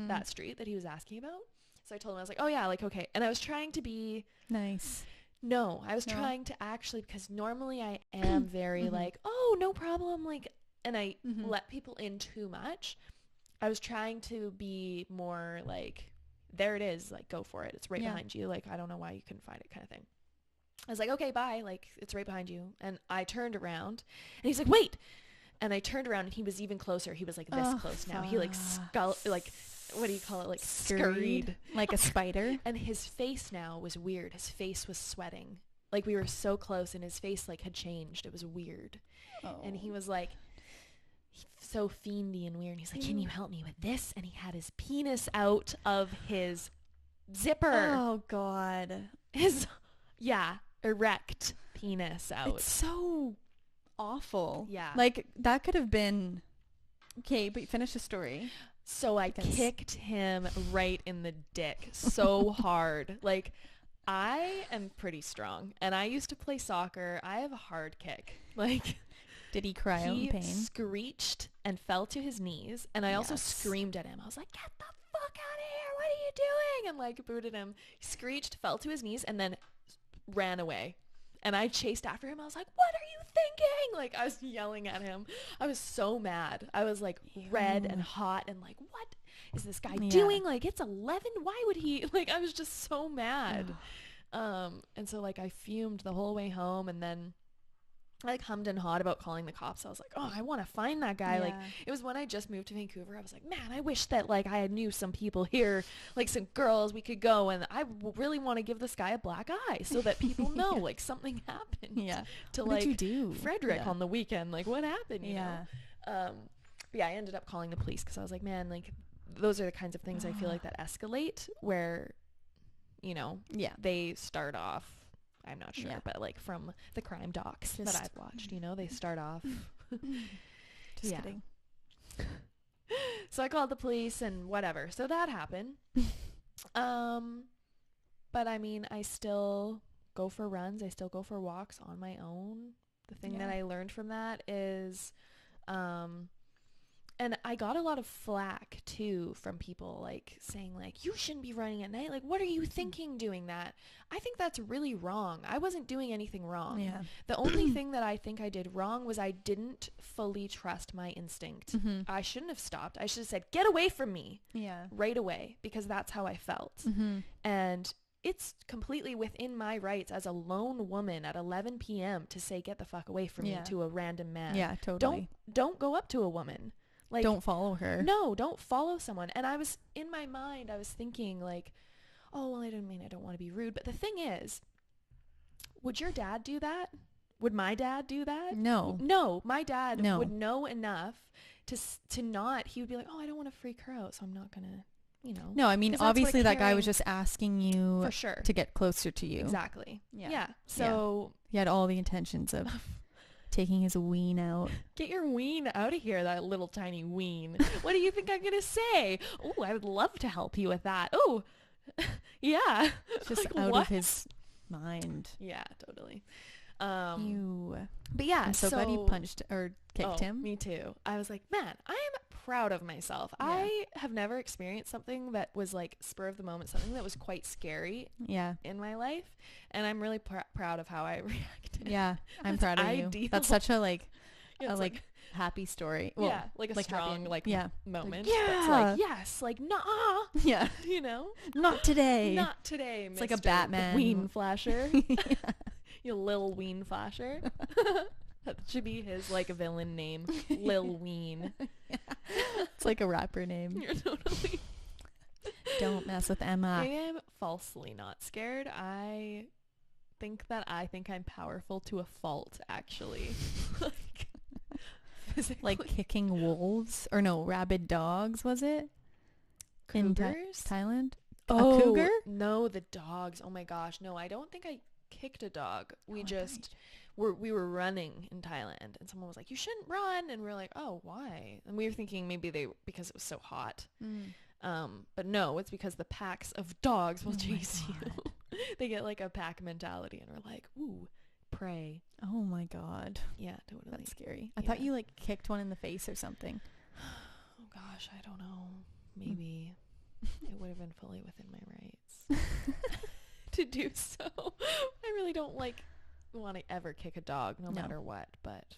Speaker 1: that street that he was asking about. So I told him, I was like, oh yeah, like, okay. And I was trying to be
Speaker 2: nice.
Speaker 1: No, I was trying to actually, because normally I am very like, oh, no problem. Like, and I let people in too much. I was trying to be more like, there it is, like, go for it. It's right behind you. Like, I don't know why you couldn't find it, kind of thing. I was like, okay, bye. Like, it's right behind you. And I turned around and he's like, wait. And I turned around and he was even closer. He was like this close now. He like what do you call it? Like scurried.
Speaker 2: Like a spider.
Speaker 1: And his face now was weird. His face was sweating. Like, we were so close and his face like had changed. It was weird. Oh. And he was like so fiendy and weird. And he's like, can you help me with this? And he had his penis out of his zipper.
Speaker 2: Oh, God.
Speaker 1: Erect penis out.
Speaker 2: It's so awful.
Speaker 1: Yeah.
Speaker 2: Like, that could have been... Okay, but finish the story.
Speaker 1: So I kicked him right in the dick so hard. Like, I am pretty strong. And I used to play soccer. I have a hard kick. Like...
Speaker 2: Did he cry out in pain?
Speaker 1: He screeched and fell to his knees. And I also screamed at him. I was like, get the fuck out of here. What are you doing? And like booted him. He screeched, fell to his knees, and then ran away. And I chased after him. I was like, what are you thinking? Like, I was yelling at him. I was so mad. I was like red and hot and like, what is this guy doing? Like, it's 11. Why would he? Like, I was just so mad. And so like I fumed the whole way home, and then I like hummed and hawed about calling the cops. I was like, oh, I want to find that guy. Like, it was when I just moved to Vancouver. I was like, man, I wish that like I knew some people here, like some girls we could go, and I really want to give this guy a black eye so that people know like something happened. To
Speaker 2: what
Speaker 1: like
Speaker 2: did you do?
Speaker 1: Frederick on the weekend. Like, what happened? You know? But I ended up calling the police because I was like, man, like those are the kinds of things I feel like that escalate where, you know, they start off. I'm not sure, but like from the crime docs that I've watched, you know, they start off.
Speaker 2: Just kidding.
Speaker 1: So I called the police and whatever. So that happened. But I mean, I still go for runs. I still go for walks on my own. The thing that I learned from that is, and I got a lot of flack too from people like saying like, you shouldn't be running at night. Like, what are you thinking doing that? I think that's really wrong. I wasn't doing anything wrong.
Speaker 2: Yeah.
Speaker 1: The only thing that I think I did wrong was I didn't fully trust my instinct. I shouldn't have stopped. I should have said, get away from me. Right away, because that's how I felt. And it's completely within my rights as a lone woman at 11 p.m. to say, get the fuck away from me to a random man.
Speaker 2: Yeah, totally.
Speaker 1: Don't go up to a woman. Like,
Speaker 2: don't follow her.
Speaker 1: No, don't follow someone. And I was, in my mind, I was thinking like, oh, well, I don't want to be rude. But the thing is, would your dad do that? Would my dad do that?
Speaker 2: No.
Speaker 1: No, my dad would know enough to not, he would be like, oh, I don't want to freak her out, so I'm not going to, you know.
Speaker 2: No, I mean, obviously that guy was just asking you
Speaker 1: for sure
Speaker 2: to get closer to you.
Speaker 1: Exactly. Yeah. So
Speaker 2: he had all the intentions of taking his ween out.
Speaker 1: Get your ween out of here, that little tiny ween. What do you think I'm going to say? Oh, I would love to help you with that. Oh, yeah.
Speaker 2: Just like, out of his mind.
Speaker 1: Yeah, totally.
Speaker 2: But yeah, I'm so glad you punched or kicked him.
Speaker 1: Me too. I was like, man, I am proud of myself. I have never experienced something that was like spur of the moment, something that was quite scary in my life, and I'm really proud of how I reacted.
Speaker 2: Yeah, I'm proud of you. That's such a like happy story. Well,
Speaker 1: like a strong moment.
Speaker 2: Like,
Speaker 1: that's like, yes, like, nah.
Speaker 2: Yeah.
Speaker 1: You know?
Speaker 2: Not today.
Speaker 1: Not today,
Speaker 2: It's like a Batman.
Speaker 1: Ween flasher. You Lil Ween flasher. That should be his like villain name. Lil Ween.
Speaker 2: It's like a rapper name.
Speaker 1: You're totally...
Speaker 2: Don't mess with Emma.
Speaker 1: I am falsely not scared. I think I'm powerful to a fault, actually.
Speaker 2: Like kicking wolves, or no, rabid dogs, was it?
Speaker 1: Cougars?
Speaker 2: In Thailand?
Speaker 1: Oh,
Speaker 2: a cougar?
Speaker 1: No, the dogs. Oh my gosh. No, I don't think I kicked a dog. We were running in Thailand, and someone was like, you shouldn't run, and we were like, oh, why? And we were thinking maybe because it was so hot. But no, it's because the packs of dogs will chase you. They get like a pack mentality, and we're like, ooh, prey.
Speaker 2: Oh my god.
Speaker 1: Yeah, totally.
Speaker 2: That's scary. I thought you like kicked one in the face or something.
Speaker 1: Oh gosh, I don't know. Maybe it would have been fully within my rights to do so. I really don't want to ever kick a dog, no matter what. But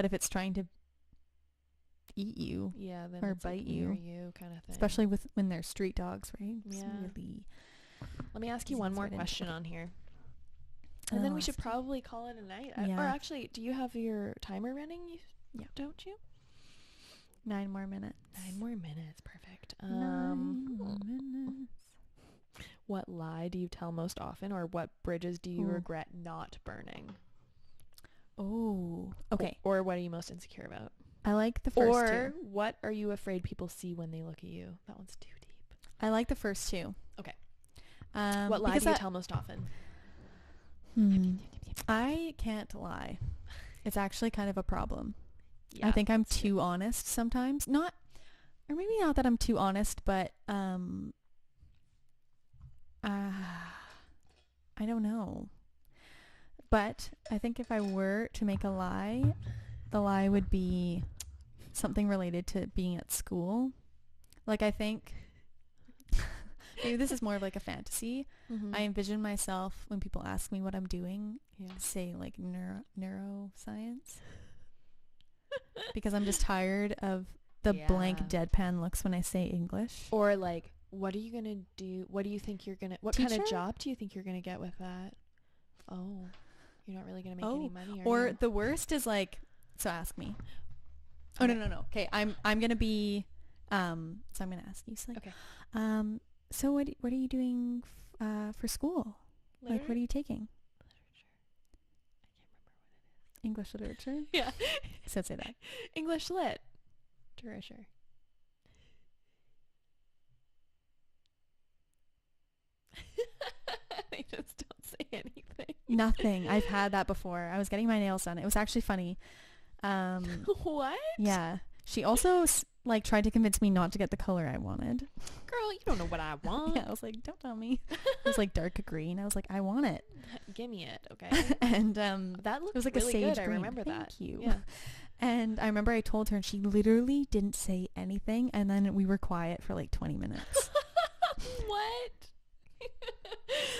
Speaker 2: if it's trying to eat you.
Speaker 1: Yeah, then
Speaker 2: or
Speaker 1: it's
Speaker 2: bite
Speaker 1: like near
Speaker 2: you.
Speaker 1: you kind of thing.
Speaker 2: Especially when they're street dogs, right? It's
Speaker 1: Yeah.
Speaker 2: really.
Speaker 1: Let me ask you one more question on here. And then we should probably call it a night. Or actually, do you have your timer running?
Speaker 2: Yeah.
Speaker 1: Don't you?
Speaker 2: 9 more minutes.
Speaker 1: 9 more minutes. Perfect.
Speaker 2: 9 more minutes.
Speaker 1: What lie do you tell most often, or what bridges do you regret not burning?
Speaker 2: Oh. Okay.
Speaker 1: Or what are you most insecure about?
Speaker 2: I like the first two.
Speaker 1: Or what are you afraid people see when they look at you? That one's too deep.
Speaker 2: I like the first two.
Speaker 1: Okay. What lie do you tell most often?
Speaker 2: I can't lie. It's actually kind of a problem.
Speaker 1: Yeah,
Speaker 2: I think I'm too honest sometimes. Or maybe not that I'm too honest, but I don't know. But I think if I were to make a lie, the lie would be something related to being at school. Like, I think maybe this is more of like a fantasy.
Speaker 1: Mm-hmm.
Speaker 2: I envision myself when people ask me what I'm doing, say like neuroscience. Because I'm just tired of the blank deadpan looks when I say English.
Speaker 1: Or like, what are you going to do? What do you think you're going to, what kind of job do you think you're going to get with that? Oh, you're not really going to make any money.
Speaker 2: Or the worst is like, so ask me. Oh, no. Okay. I'm going to be, so I'm going to ask you. So like,
Speaker 1: okay.
Speaker 2: So what are you doing, for school? Like, what are you taking? English literature?
Speaker 1: Yeah.
Speaker 2: So say that.
Speaker 1: English lit. Literature. They just don't say anything.
Speaker 2: Nothing. I've had that before. I was getting my nails done. It was actually funny.
Speaker 1: What?
Speaker 2: Yeah. She also tried to convince me not to get the color I wanted.
Speaker 1: Girl, you don't know what I want.
Speaker 2: Yeah, I was like, don't tell me. It was like dark green. I was like, I want it.
Speaker 1: Give me it, okay?
Speaker 2: And
Speaker 1: that looked
Speaker 2: it was like
Speaker 1: really
Speaker 2: a sage
Speaker 1: good.
Speaker 2: green.
Speaker 1: I remember that.
Speaker 2: Thank you.
Speaker 1: Yeah.
Speaker 2: And I remember I told her, and she literally didn't say anything. And then we were quiet for like 20 minutes.
Speaker 1: What?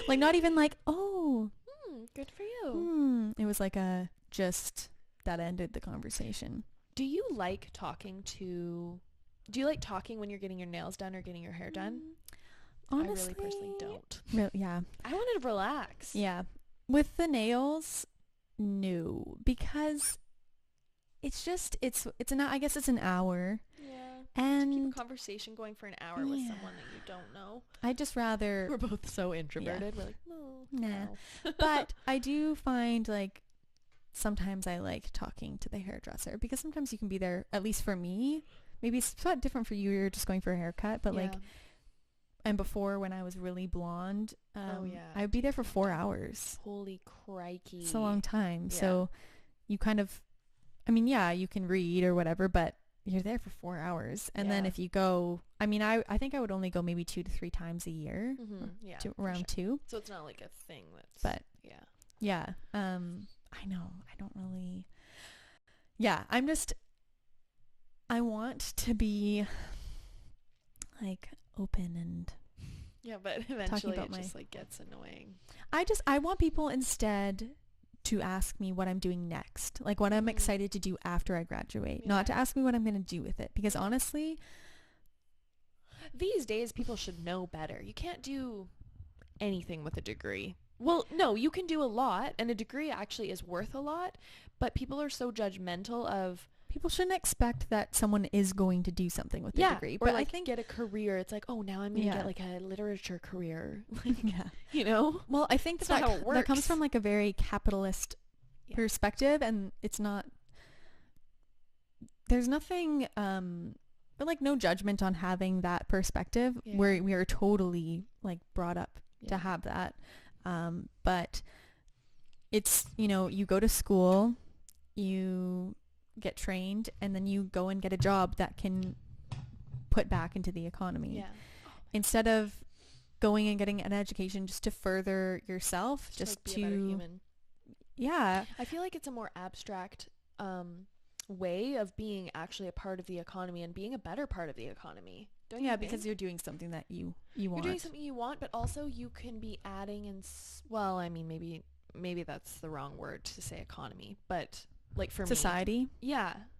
Speaker 2: Like, not even like, oh.
Speaker 1: Good for you.
Speaker 2: It was like that ended the conversation.
Speaker 1: Do you like talking when you're getting your nails done or getting your hair done?
Speaker 2: Honestly,
Speaker 1: I really personally don't.
Speaker 2: Yeah.
Speaker 1: I wanted to relax.
Speaker 2: Yeah. With the nails, no, because it's I guess it's an hour.
Speaker 1: Yeah.
Speaker 2: And
Speaker 1: to keep a conversation going for an hour with someone that you don't know.
Speaker 2: I'd just rather.
Speaker 1: We're both so introverted.
Speaker 2: Yeah.
Speaker 1: We're like,
Speaker 2: no. But I do find like sometimes I like talking to the hairdresser, because sometimes you can be there, at least for me. Maybe it's somewhat different for you. You're just going for a haircut, but like, and before when I was really blonde, I would be there for 4 hours.
Speaker 1: Holy crikey.
Speaker 2: It's a long time. Yeah. So you kind of, I mean, yeah, you can read or whatever, but you're there for 4 hours. And then if you go, I mean, I think I would only go maybe 2 to 3 times a year.
Speaker 1: Yeah.
Speaker 2: To around 2.
Speaker 1: So it's not like a thing that's.
Speaker 2: But yeah. I know. I don't really. Yeah. I want to be like open and.
Speaker 1: Yeah, but eventually it just like gets annoying. I want people instead
Speaker 2: to ask me what I'm doing next, like what I'm excited to do after I graduate, not to ask me what I'm going to do with it, because honestly,
Speaker 1: these days people should know better. You can't do anything with a degree. Well, no, you can do a lot, and a degree actually is worth a lot, but people are so judgmental of.
Speaker 2: People shouldn't expect that someone is going to do something with a degree.
Speaker 1: But like, I think get a career. It's like, oh, now I'm going to get like a literature career. Like, you know?
Speaker 2: Well, I think that comes from like a very capitalist perspective, and it's not, there's nothing, but like no judgment on having that perspective, where we are totally like brought up to have that. But it's, you go to school, you get trained, and then you go and get a job that can put back into the economy, instead of going and getting an education just to further yourself, just
Speaker 1: like be a better human. I feel like it's a more abstract way of being actually a part of the economy and being a better part of the economy. Don't you think?
Speaker 2: Because you're doing something that you want.
Speaker 1: You're doing something you want, but also you can be adding well, I mean, maybe that's the wrong word to say economy, but like for
Speaker 2: society.
Speaker 1: Me,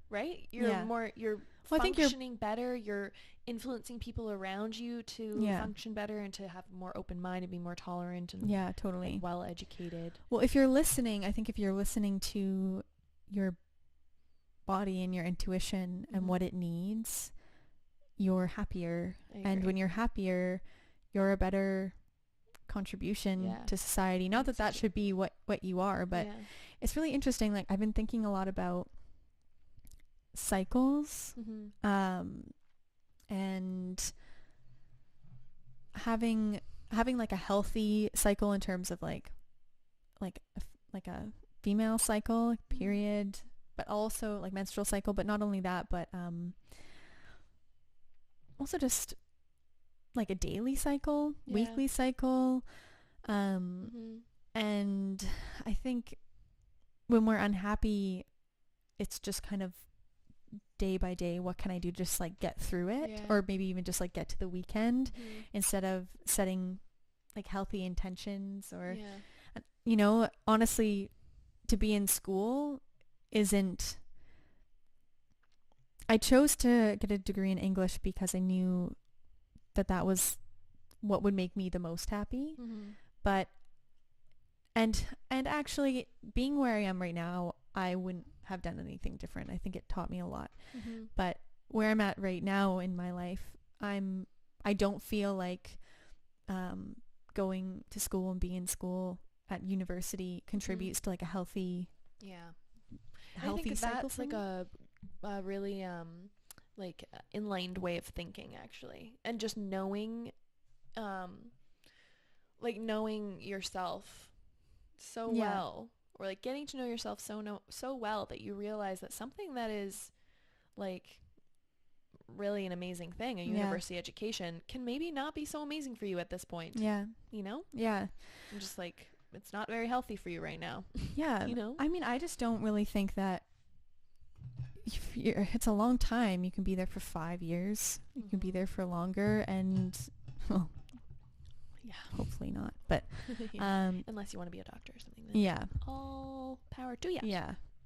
Speaker 1: right? You're
Speaker 2: Well, I think
Speaker 1: functioning better. You're influencing people around you to function better and to have more open mind and be more tolerant and
Speaker 2: totally
Speaker 1: like, well educated.
Speaker 2: Well, if you're listening, I think if you're listening to your body and your intuition and what it needs, you're happier. And when you're happier, you're a better contribution to society. Not that that should be what you are, but it's really interesting. Like, I've been thinking a lot about cycles, and having like a healthy cycle in terms of like a female cycle, period, but also like menstrual cycle, but not only that, but also just like a daily cycle, weekly cycle, and I think when we're unhappy, it's just kind of day by day, what can I do to just like get through it, or maybe even just like get to the weekend, instead of setting like healthy intentions, or you know, honestly, to be in school I chose to get a degree in English because I knew that was what would make me the most happy. But and actually, being where I am right now, I wouldn't have done anything different. I think it taught me a lot. But where I'm at right now in my life, I don't feel like going to school and being in school at university contributes to like a healthy
Speaker 1: I think
Speaker 2: cycle.
Speaker 1: That's like a really like inlined way of thinking, actually, and just knowing like knowing yourself so well, or like getting to know yourself so well that you realize that something that is like really an amazing thing, a university education, can maybe not be so amazing for you at this point. You know? I'm just like, it's not very healthy for you right now. You know?
Speaker 2: I mean, I just don't really think that it's a long time. You can be there for 5 years. You can be there for longer, and well, hopefully not. But
Speaker 1: unless you want to be a doctor or something. Then all power to you.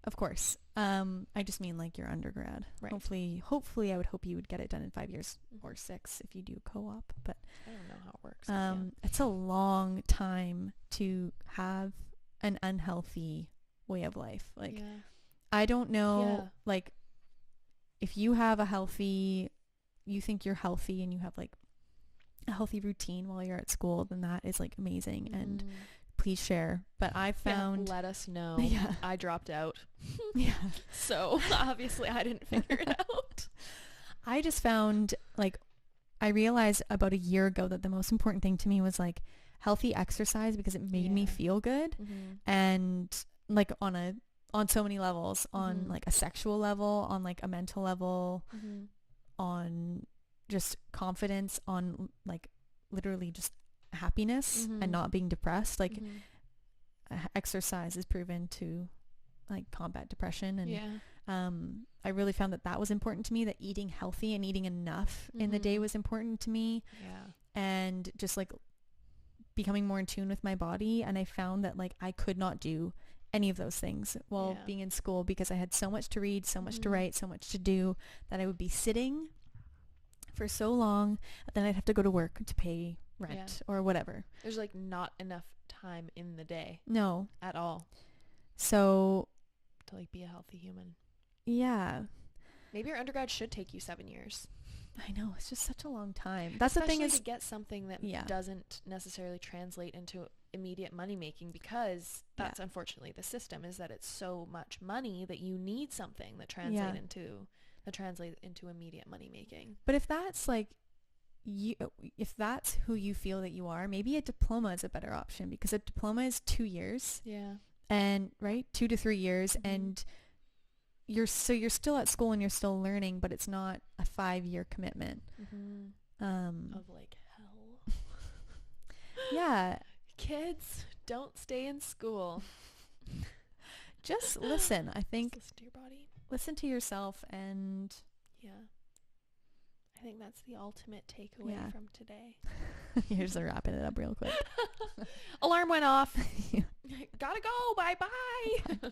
Speaker 2: Of course. I just mean like your undergrad. Right. Hopefully, I would hope you would get it done in 5 years or 6 if you do co-op. But
Speaker 1: I don't know how it works.
Speaker 2: It's a long time to have an unhealthy way of life. Like, I don't know, like, if you have you think you're healthy and you have like a healthy routine while you're at school, then that is like amazing, and please share. But I found
Speaker 1: let us know. I dropped out. So obviously I didn't figure it out.
Speaker 2: I just found, like, I realized about a year ago that the most important thing to me was like healthy exercise, because it made me feel good, and like on so many levels, on like a sexual level, on like a mental level, on just confidence, on like literally just happiness and not being depressed. Like, exercise is proven to like combat depression, and I really found that was important to me, that eating healthy and eating enough in the day was important to me, and just like becoming more in tune with my body. And I found that like I could not do any of those things while being in school, because I had so much to read, so much to write, so much to do, that I would be sitting for so long, then I'd have to go to work to pay rent or whatever.
Speaker 1: There's like not enough time in the day.
Speaker 2: No.
Speaker 1: At all.
Speaker 2: So
Speaker 1: to like be a healthy human. Maybe your undergrad should take you 7 years.
Speaker 2: I know, it's just such a long time. That's
Speaker 1: Especially
Speaker 2: the thing, is
Speaker 1: to get something that doesn't necessarily translate into immediate money making, because that's unfortunately the system, is that it's so much money that you need something that translates into immediate money making.
Speaker 2: But if that's like if that's who you feel that you are, maybe a diploma is a better option, because a diploma is 2 years. And 2 to 3 years, and you're still at school and you're still learning, but it's not a 5-year commitment.
Speaker 1: Of like hell. Kids, don't stay in school.
Speaker 2: Just listen. I think
Speaker 1: just listen to your body.
Speaker 2: Listen to yourself, and
Speaker 1: I think that's the ultimate takeaway from today.
Speaker 2: Here's wrapping it up real quick.
Speaker 1: Alarm went off. Gotta go. Bye bye.